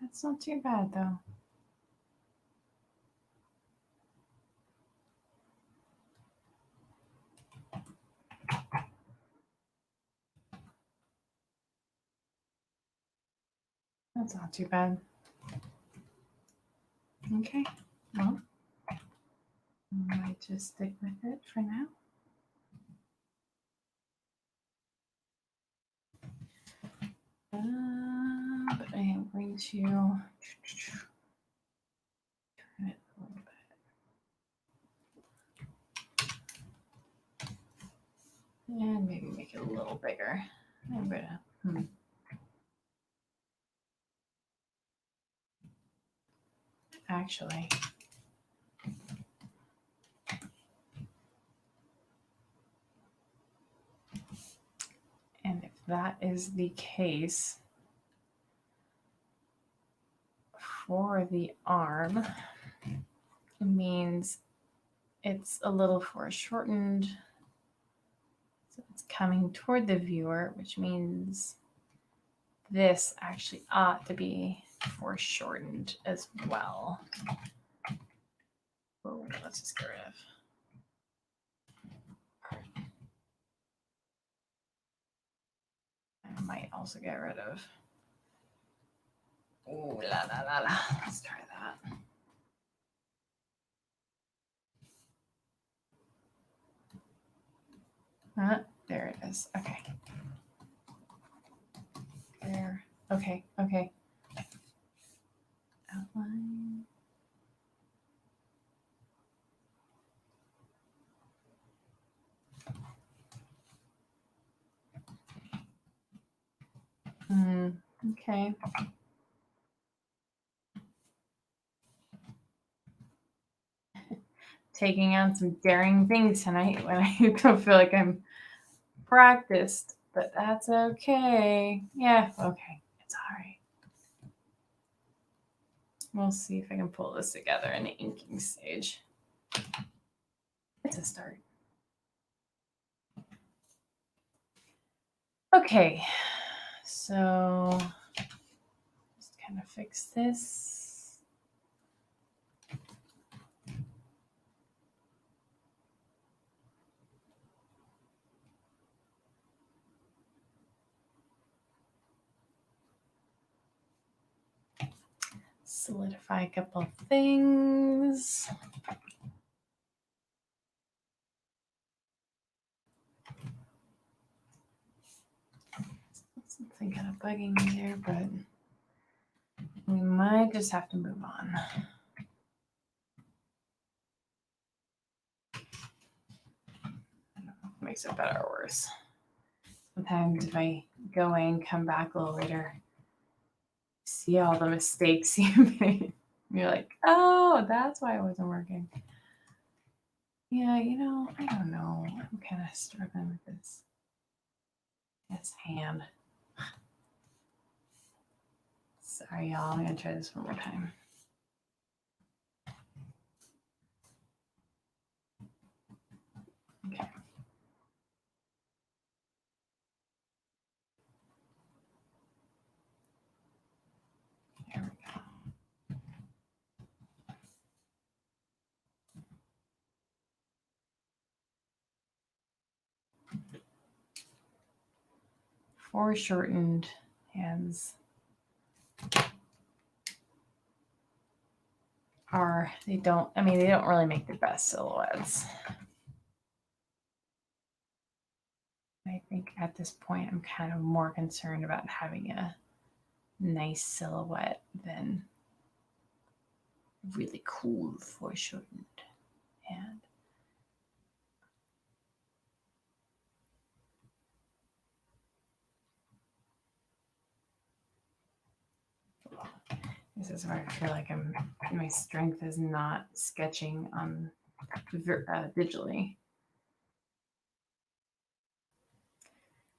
That's not too bad, though. That's not too bad. Okay, well, I might just stick with it for now. But I am going to turn it a little bit. And maybe make it a little bigger. I'm gonna, Actually, and if that is the case for the arm, it means it's a little foreshortened. So it's coming toward the viewer, which means this actually ought to be foreshortened as well. Oh, let's just get rid of. I might also get rid of. Ooh, la la la la. Let's try that. There it is. Okay. There. Okay. Okay. Outline. Okay. Taking on some daring things tonight when I don't feel like I'm practiced, but that's okay. Yeah, okay. It's all right. We'll see if I can pull this together in the inking stage. It's a start. Okay, so just kind of fix this. Solidify a couple of things. Something kind of bugging me there, but we might just have to move on. I don't know if it makes it better or worse. Sometimes if I go in, come back a little later, see all the mistakes you made. You're like, oh, that's why it wasn't working. Yeah, you know, I don't know. I'm kind of struggling with this hand. Sorry, y'all. I'm going to try this one more time. Okay. There we go. Foreshortened hands they don't really make the best silhouettes. I think at this point I'm kind of more concerned about having a nice silhouette than really cool foreshortened hand. This is where I feel like my strength is not sketching on digitally.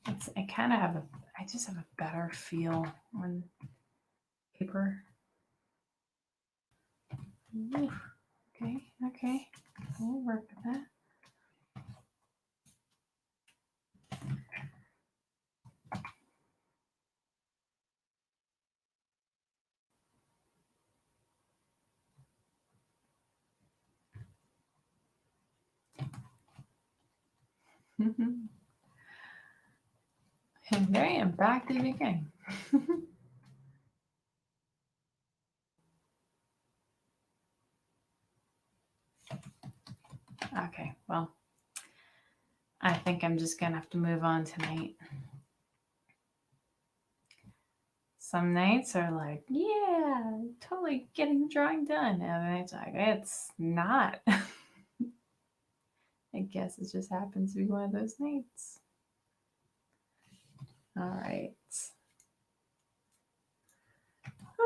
I just have a better feel on paper. Ooh, okay, we'll work with that. And there I am, back to the beginning. well, I think I'm just going to have to move on tonight. Some nights are like, yeah, totally getting the drawing done. And other nights are like, it's not. I guess it just happens to be one of those nights. All right.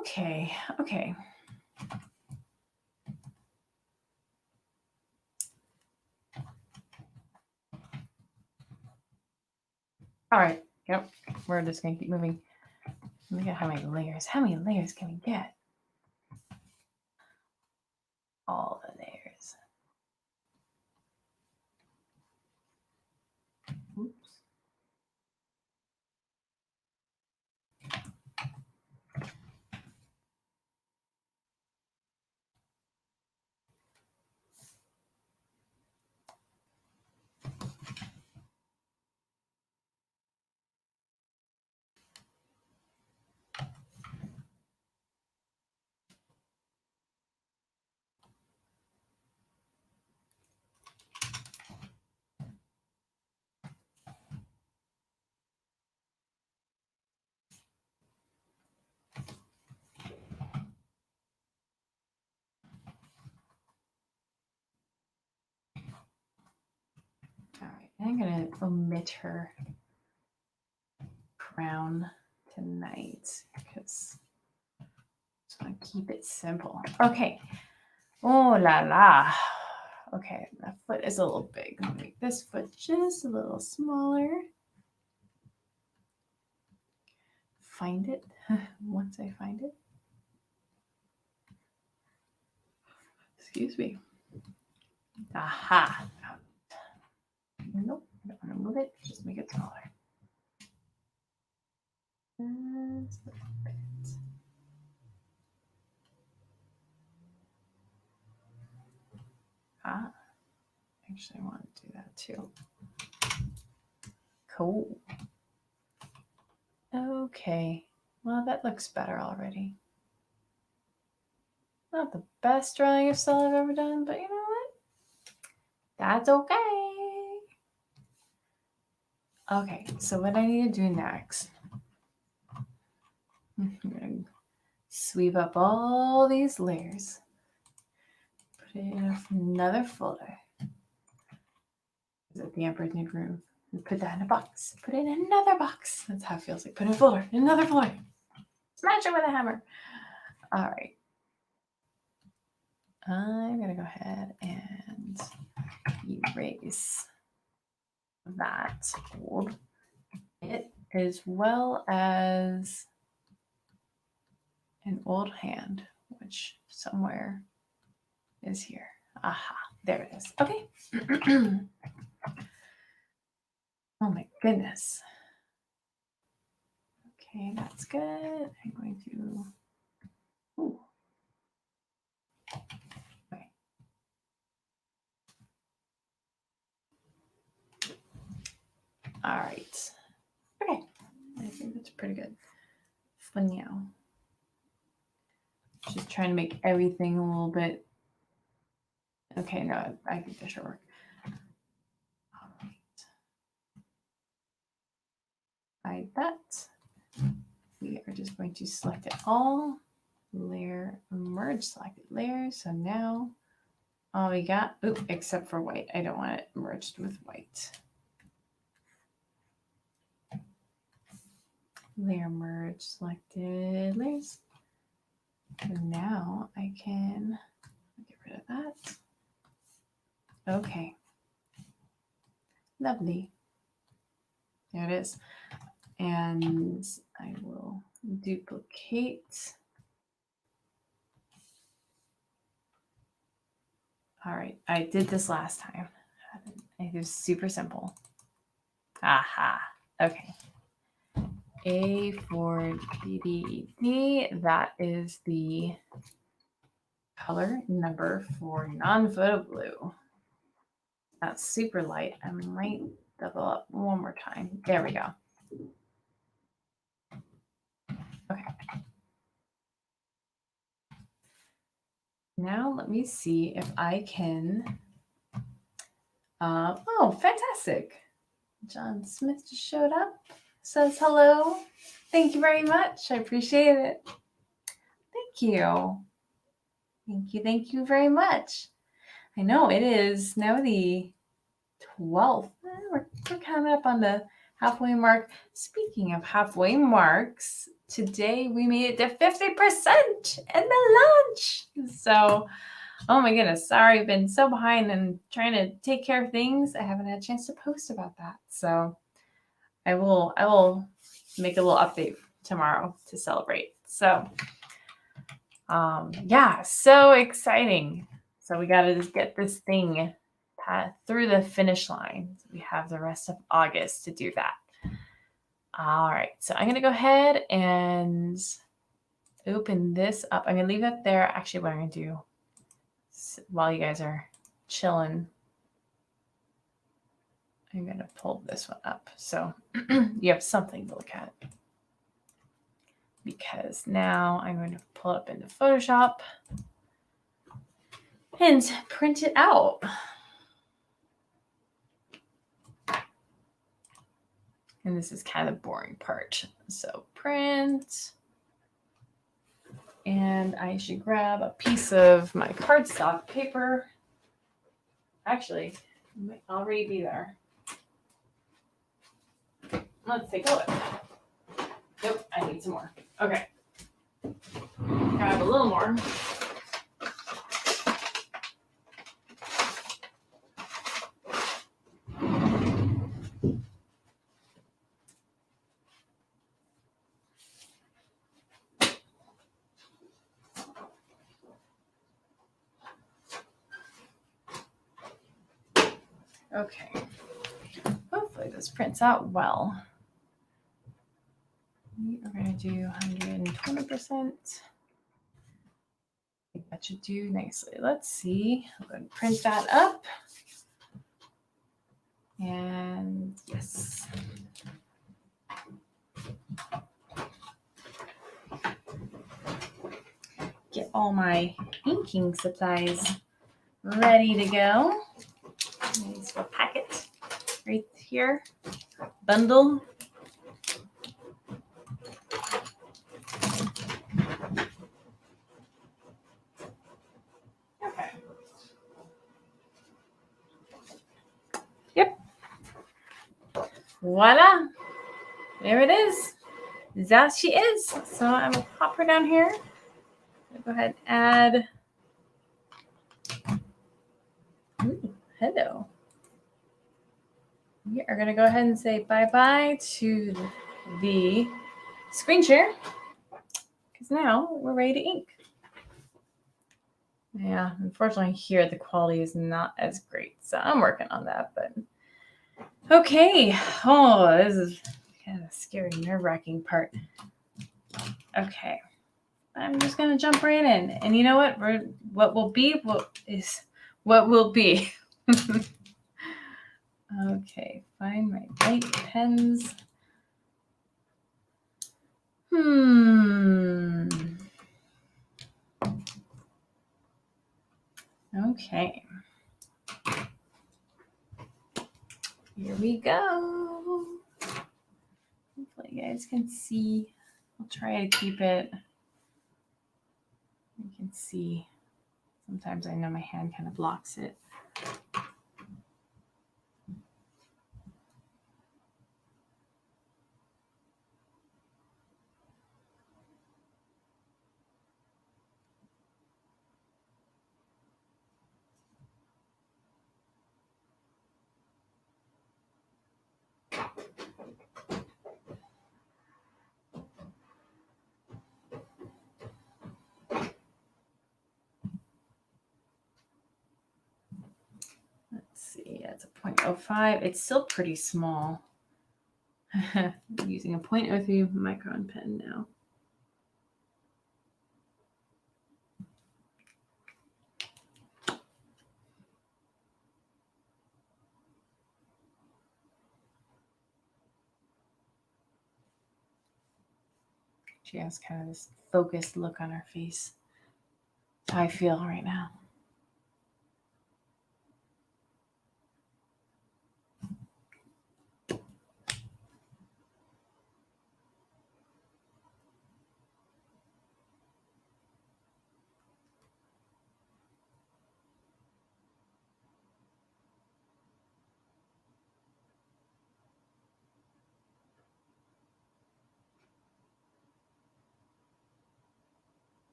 Okay. All right. Yep. We're just going to keep moving. Look at how many layers. How many layers can we get? All the layers. Oops. All right. I'm going to omit her crown tonight because I just want to keep it simple. Okay. Oh la la. Okay, that foot is a little big. I'll make this foot just a little smaller. Find it. Once I find it. Excuse me. Aha. Nope, I don't want to move it. Just make it smaller. Just a little bit. Actually, I want to do that too. Cool. Okay. Well, that looks better already. Not the best drawing of Stella I've ever done, but you know what? That's okay. Okay, so what I need to do next, I'm going to sweep up all these layers, put it in another folder. Is it the Emperor's New Groove? Put that in a box. Put it in another box. That's how it feels like. Put it in a folder. In another folder. Smash it with a hammer. All right. I'm going to go ahead and erase that old bit as well as an old hand, which somewhere is here. Aha, there it is. Okay. Oh my goodness. Okay, that's good. I'm going to. Ooh. Okay. All right. Okay. I think that's pretty good for now. Just trying to make everything a little bit. Okay, no, I think that should work. All right. Hide that. We are just going to select it all. Layer, merge selected layers. So now all we got, except for white. I don't want it merged with white. Layer merge selected layers. And now I can get rid of that. Okay. Lovely. There it is. And I will duplicate. All right. I did this last time. It was super simple. Aha. Okay. A for BDED. That is the color number for non-photo blue. That's super light. I might double up one more time. There we go. Okay. Now let me see if I can Oh, fantastic. John Smith just showed up, says hello. Thank you very much. I appreciate it. Thank you. Thank you very much. I know it is now the 12th. We're coming up on the halfway mark. Speaking of halfway marks, today we made it to 50% in the lunch. So, oh my goodness, sorry, I've been so behind and trying to take care of things. I haven't had a chance to post about that. So I will make a little update tomorrow to celebrate. So yeah, so exciting. So we got to just get this thing through the finish line. We have the rest of August to do that. All right, so I'm going to go ahead and open this up. I'm going to leave that there. Actually, what I'm going to do while you guys are chilling, I'm going to pull this one up so you have something to look at. Because now I'm going to pull it up into Photoshop and print it out. And this is kind of the boring part. So print. And I should grab a piece of my cardstock paper. Actually, it might already be there. Let's take a look. Nope, I need some more. Okay. Grab a little more. Okay. Hopefully this prints out well. We are going to do 120%. I think that should do nicely. Let's see. I'm going to print that up. And yes. Get all my inking supplies ready to go. Nice little packet right here. Bundle. Okay. Yep. Voila. There it is. There she is. So I'm going to pop her down here. Go ahead and add. Ooh, hello. We are going to go ahead and say bye-bye to the screen share. Because now we're ready to ink. Yeah, unfortunately here the quality is not as great. So I'm working on that. But okay. Oh, this is kind of a scary, nerve-wracking part. Okay. I'm just going to jump right in. And you know what? What will be is what will be. Okay, find my white pens. Okay. Here we go. Hopefully you guys can see. I'll try to keep it. You can see. Sometimes I know my hand kind of blocks it. See, it's a 0.05. It's still pretty small. I'm using a 0.03 micron pen now. She has kind of this focused look on her face. That's how I feel right now.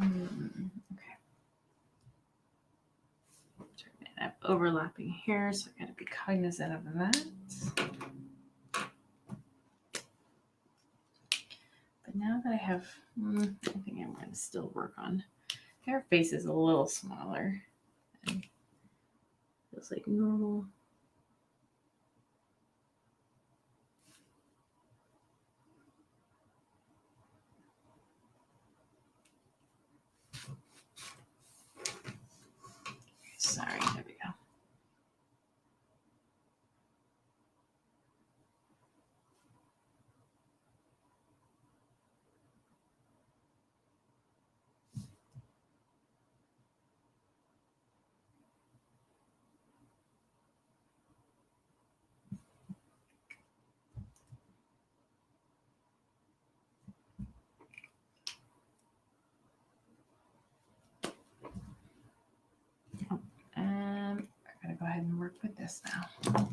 Okay. I have overlapping hair, so I gotta be cognizant of that. But now that I have, I think I'm gonna still work on. Her face is a little smaller. And feels like normal. Sorry, there we go. I gotta go ahead and work with this now.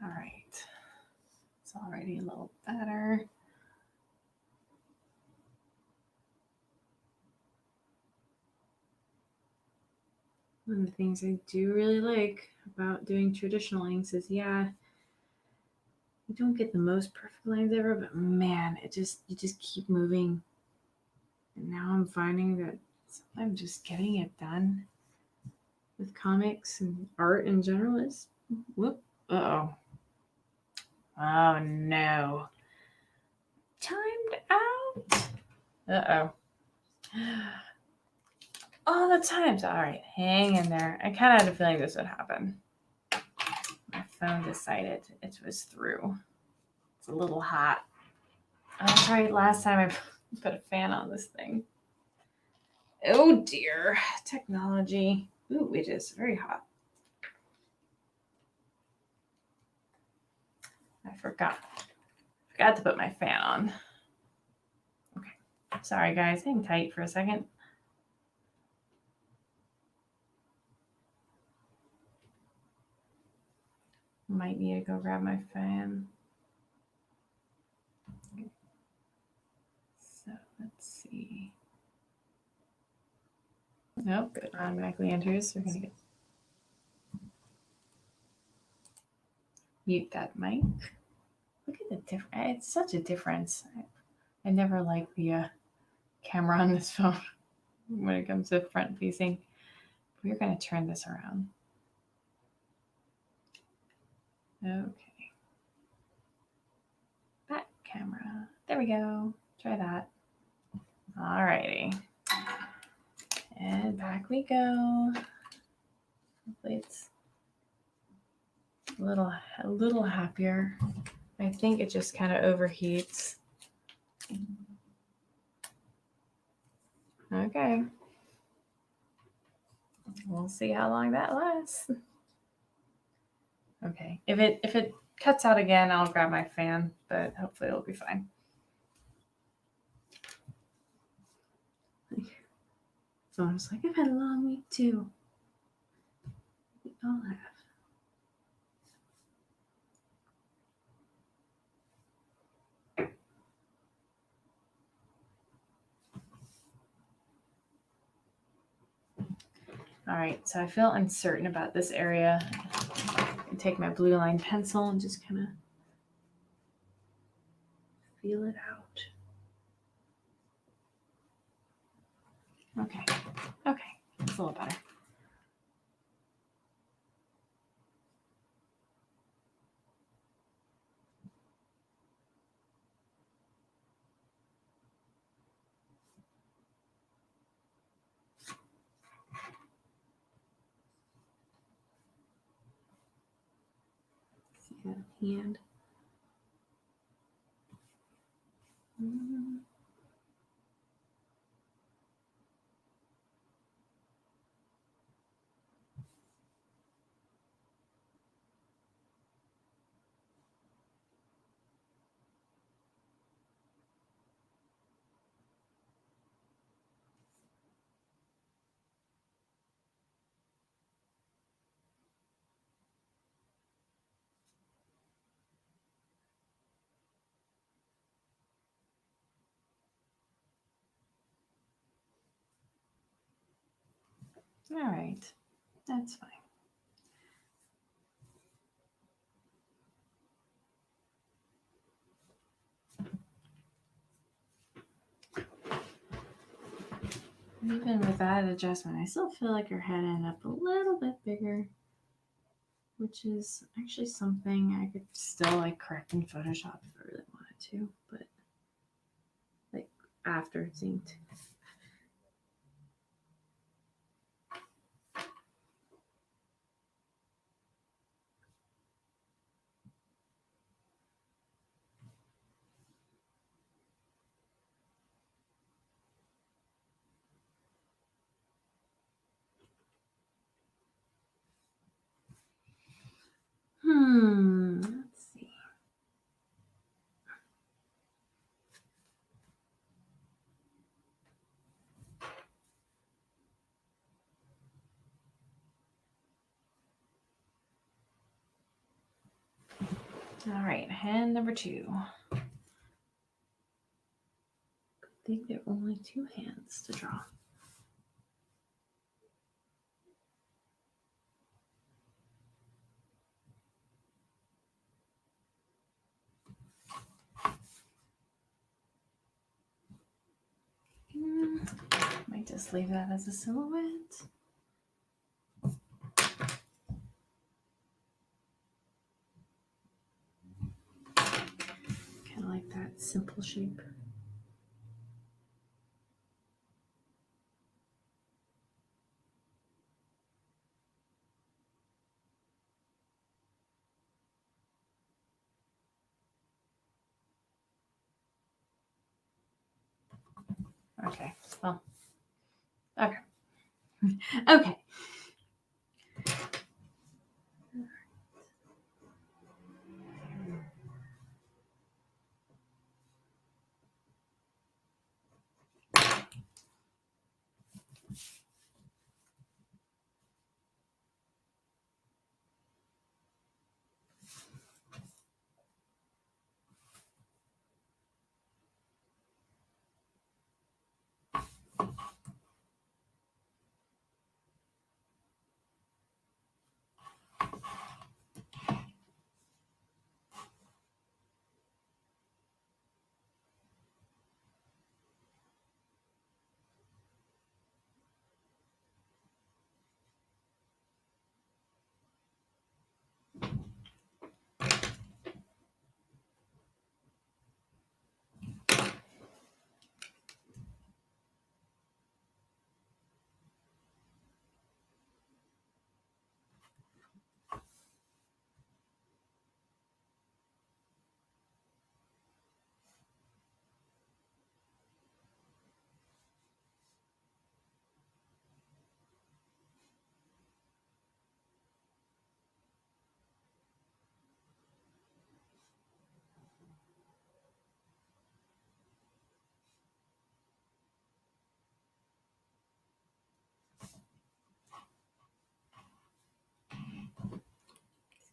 All right. It's already a little better. One of the things I do really like about doing traditional inks is, yeah, you don't get the most perfect lines ever, but man, you just keep moving. And now I'm finding that I'm just getting it done with comics and art in general is whoop. Uh-oh. Oh no. Timed out. Uh-oh. All the times. All right, hang in there. I kind of had a feeling this would happen. My phone decided it was through. It's a little hot. That's right. Last time I put a fan on this thing. Oh dear. Technology. Ooh, it is very hot. I forgot. Forgot to put my fan on. Okay. Sorry, guys. Hang tight for a second. Might need to go grab my fan. So let's see. Nope, it automatically enters. We're gonna mute that mic. Look at the difference. It's such a difference. I never like the camera on this phone when it comes to front facing. We're going to turn this around. Okay. Back camera. There we go. Try that. All righty. And back we go. Hopefully it's a little happier. I think it just kind of overheats. Okay. We'll see how long that lasts. Okay. If it cuts out again, I'll grab my fan, but hopefully it'll be fine. Someone's like, I've had a long week too. We all have. All right, so I feel uncertain about this area. I take my blue line pencil and just kind of feel it out. Okay, it's a little better. See that hand? All right, that's fine. Even with that adjustment, I still feel like her head ended up a little bit bigger, which is actually something I could still like correct in Photoshop if I really wanted to, but like after it's inked. Let's see. All right, hand number 2. I think there are only 2 hands to draw. Might just leave that as a silhouette. Kind of like that simple shape. Okay, well, okay. Okay.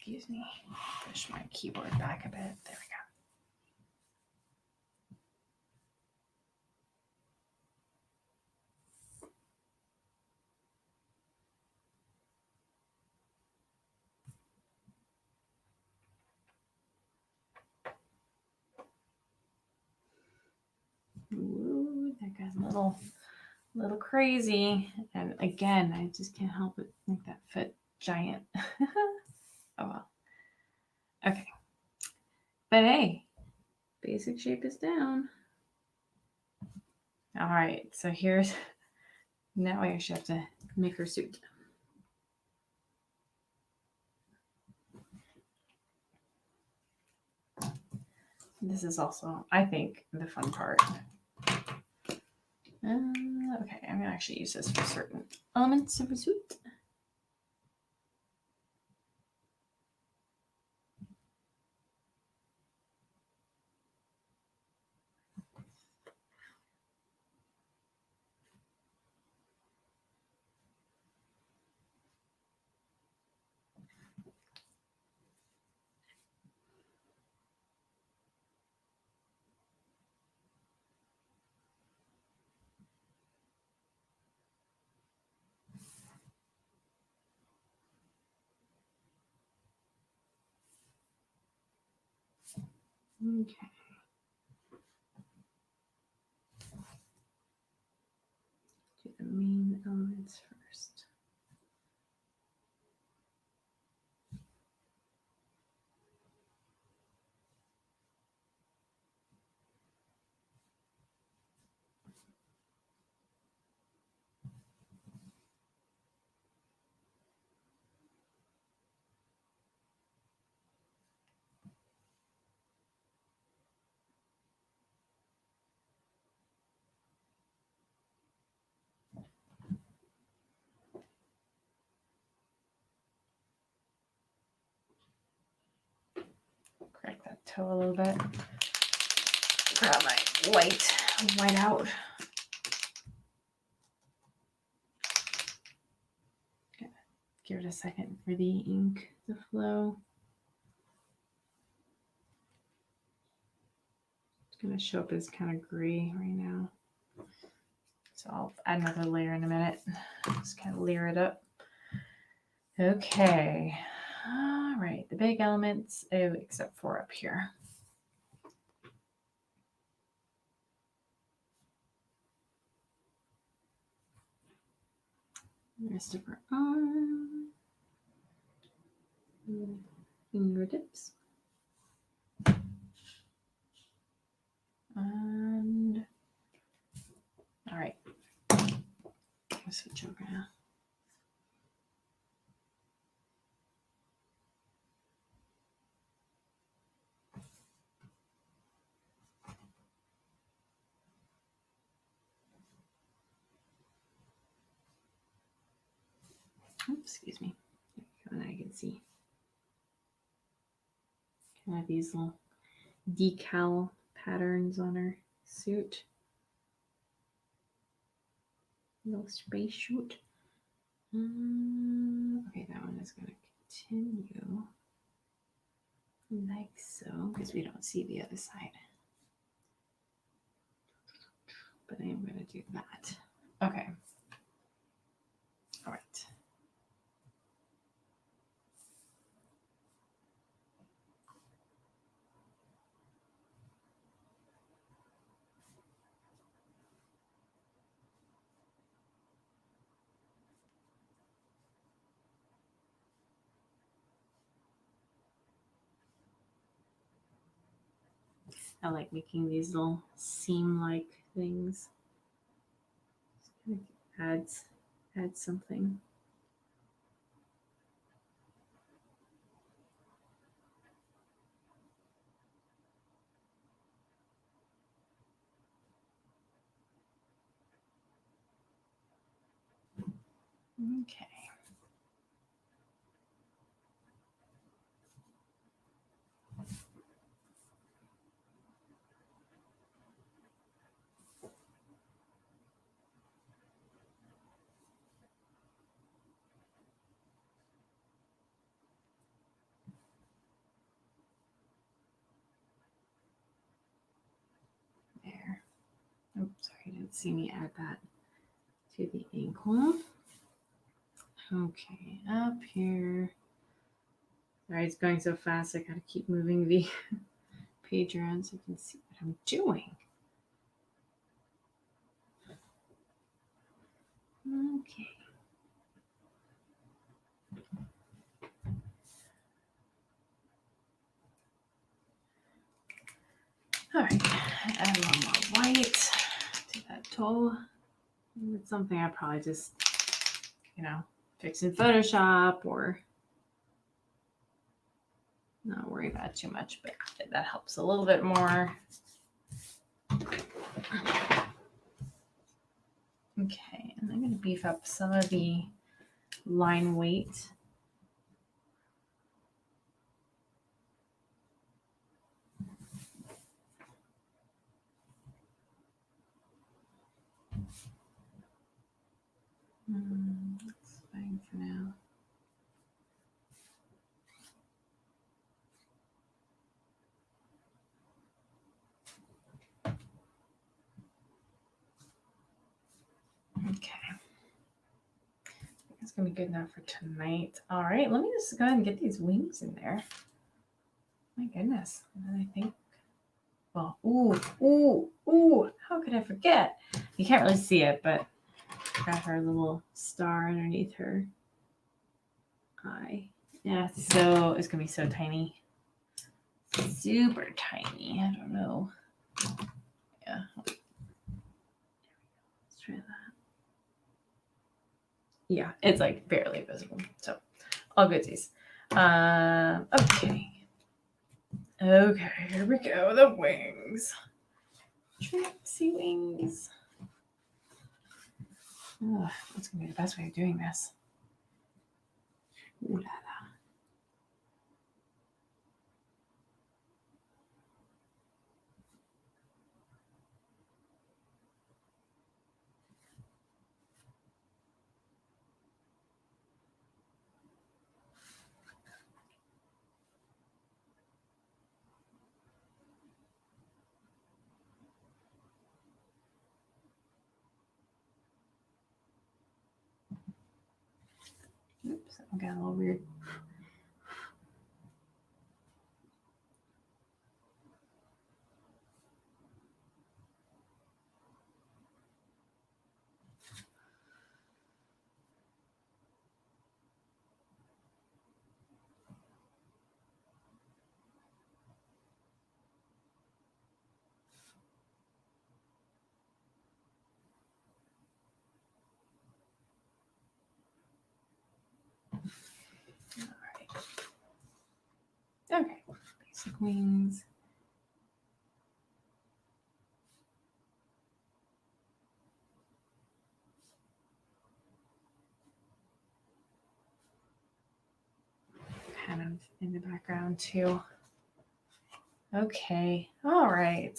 Excuse me. Push my keyboard back a bit. There we go. Ooh, that got a little crazy. And again, I just can't help but make that foot giant. Oh well. Okay. But hey, basic shape is down. All right, so here's, now I actually have to make her suit. This is also, I think, the fun part. Okay, I'm gonna actually use this for certain elements of a suit. Okay. Do the main elements first. Crack that toe a little bit. Grab my white out. Give it a second for the ink to flow. It's going to show up as kind of gray right now. So I'll add another layer in a minute. Just kind of layer it up. Okay. All right. The big elements, except for up here. Rest of her arm. Fingertips. And all right. Let's switch over now. Oops, excuse me. There we go, now I can see. Kind of these little decal patterns on her suit. Little space suit. Okay, that one is going to continue like so because we don't see the other side. But I am going to do that. Okay. All right. I like making these little seam-like things. It adds something. Okay. sorry, you didn't see me add that to the ankle. Okay, up here. Sorry, it's going so fast. I gotta keep moving the page around so you can see what I'm doing. Okay. All right, add a little more white to that toe. It's something I probably just, fix in Photoshop or not worry about too much, but that helps a little bit more. Okay, and I'm going to beef up some of the line weight. That's fine for now. Okay. That's going to be good enough for tonight. All right, let me just go ahead and get these wings in there. My goodness. And then I think, well, ooh, how could I forget? You can't really see it, but got her little star underneath her eye. Yeah, so it's going to be so tiny. Super tiny. I don't know. Yeah. Let's try that. Yeah, it's like barely visible. So all goodies. Okay. Okay, here we go. The wings. Trixie wings. Oh, what's gonna be the best way of doing this? Ooh la la. Oops, I got a little weird. All right. Okay, basic wings. Kind of in the background too. Okay. All right.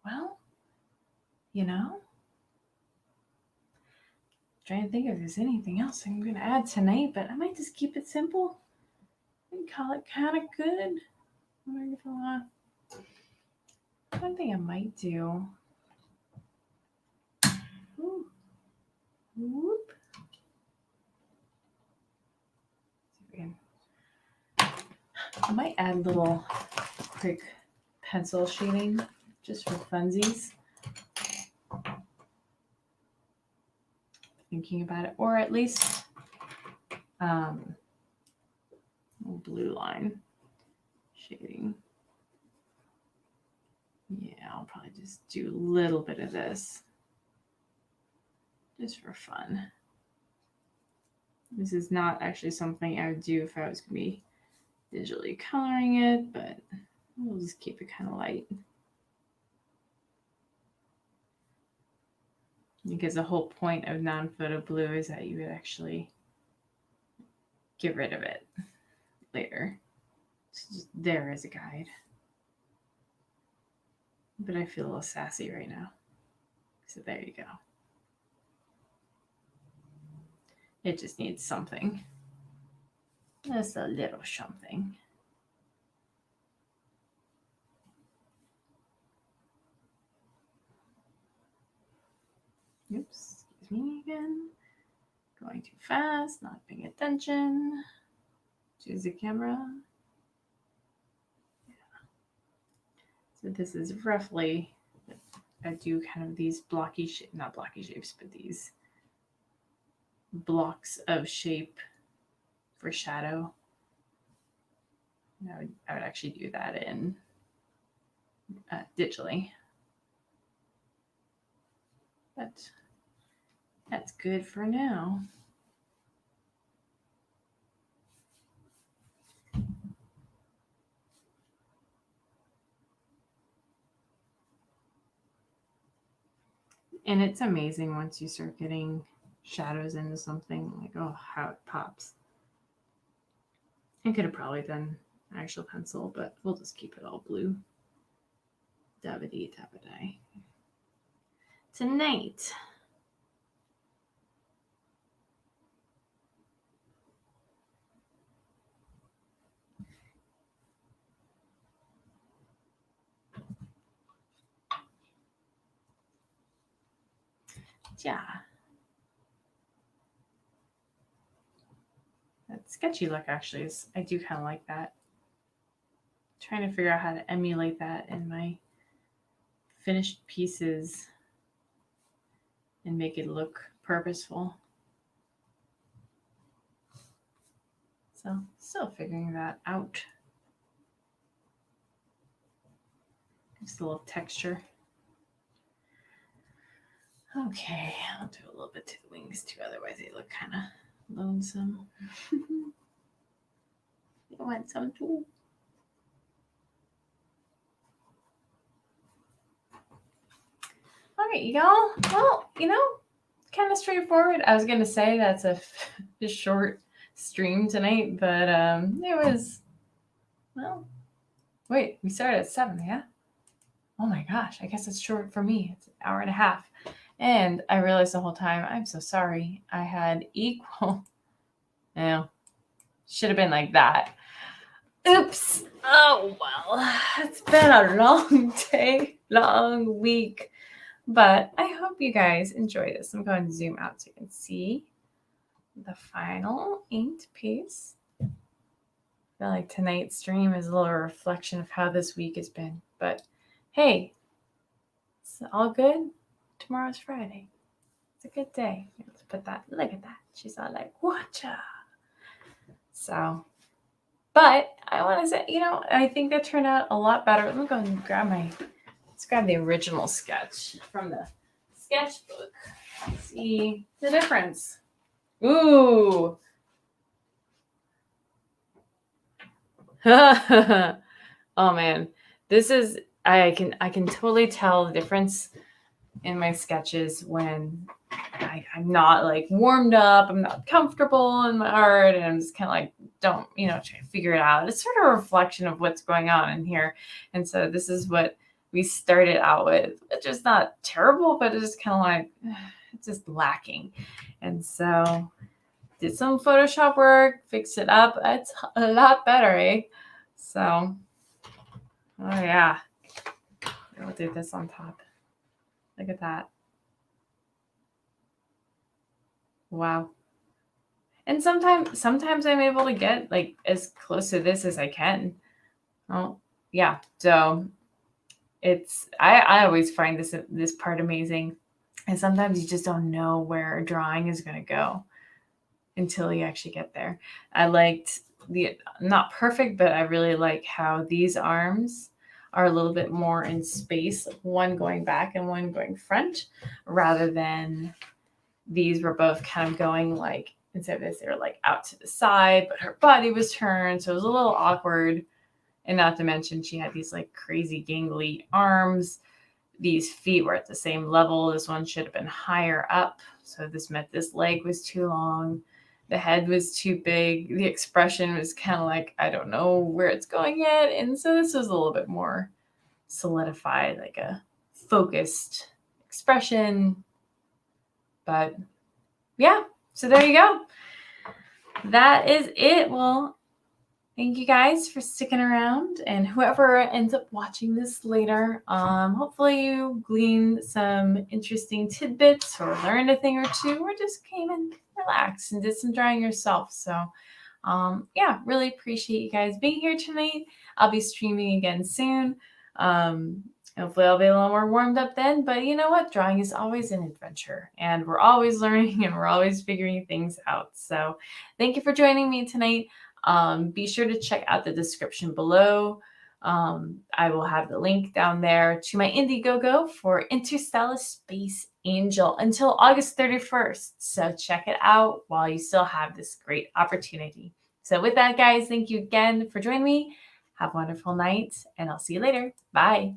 Well, trying to think if there's anything else I'm going to add tonight, but I might just keep it simple and call it kind of good. One thing I might do. Ooh. Whoop. I might add a little quick pencil shading just for funsies. Thinking about it, or at least blue line shading. Yeah, I'll probably just do a little bit of this just for fun. This is not actually something I would do if I was going to be digitally coloring it, but we'll just keep it kind of light. Because the whole point of non-photo blue is that you would actually get rid of it later. It's just there as a guide. But I feel a little sassy right now. So there you go. It just needs something. Just a little something. Oops, excuse me again. Going too fast, not paying attention. Choose the camera. Yeah. So this is roughly, I do kind of these blocky, not blocky shapes, but these blocks of shape for shadow. I would actually do that in digitally. But that's good for now. And it's amazing once you start getting shadows into something, like, oh, how it pops. I could have probably done actual pencil, but we'll just keep it all blue. Dabba-dee, dabba-die. Tonight, yeah. That sketchy look actually is, I do kind of like that. Trying to figure out how to emulate that in my finished pieces and make it look purposeful. So still figuring that out. Just a little texture. Okay, I'll do a little bit to the wings too, otherwise they look kind of lonesome. You want some too? All right, y'all. Well, kind of straightforward. I was going to say that's a short stream tonight, but it was, well, wait, we started at 7, yeah? Oh my gosh, I guess it's short for me. It's an hour and a half. And I realized the whole time, I'm so sorry. I had equal, should have been like that. Oops. Oh, well, it's been a long day, long week. But I hope you guys enjoy this. I'm going to zoom out so you can see the final inked piece. I feel like tonight's stream is a little reflection of how this week has been. But hey, it's all good. Tomorrow's Friday. It's a good day. Let's put that. Look at that. She's all like, watcha. So, but I want to say, I think that turned out a lot better. Let me go and let's grab the original sketch from the sketchbook. See the difference. Ooh. Oh man. This is, I can totally tell the difference in my sketches when I'm not like warmed up, I'm not comfortable in my art, and I'm just kind of like, don't, try to figure it out. It's sort of a reflection of what's going on in here. And so this is what we started out with, which is not terrible, but it's just kind of like, it's just lacking. And so did some Photoshop work, fixed it up. It's a lot better, eh? So, oh yeah. We'll do this on top. Look at that. Wow. And sometimes I'm able to get like as close to this as I can. Oh, yeah. So I always find this part amazing. And sometimes you just don't know where a drawing is going to go until you actually get there. I liked not perfect, but I really like how these arms are a little bit more in space, one going back and one going front, rather than these were both kind of going like, instead of this, they were like out to the side, but her body was turned. So it was a little awkward. And not to mention, she had these like crazy gangly arms. These feet were at the same level. This one should have been higher up. So this meant this leg was too long. The head was too big. The expression was kind of like, I don't know where it's going yet. And so this was a little bit more solidified, like a focused expression. But yeah, so there you go. That is it. Well, Thank you guys for sticking around, and whoever ends up watching this later, hopefully you gleaned some interesting tidbits or learned a thing or two, or just came and relaxed and did some drawing yourself. So yeah, really appreciate you guys being here tonight. I'll be streaming again soon. Hopefully I'll be a little more warmed up then, but you know what? Drawing is always an adventure, and we're always learning and we're always figuring things out. So thank you for joining me tonight. Be sure to check out the description below. I will have the link down there to my Indiegogo for Interstellar Space Angel until August 31st. So check it out while you still have this great opportunity. So with that, guys, thank you again for joining me. Have a wonderful night, and I'll see you later. Bye.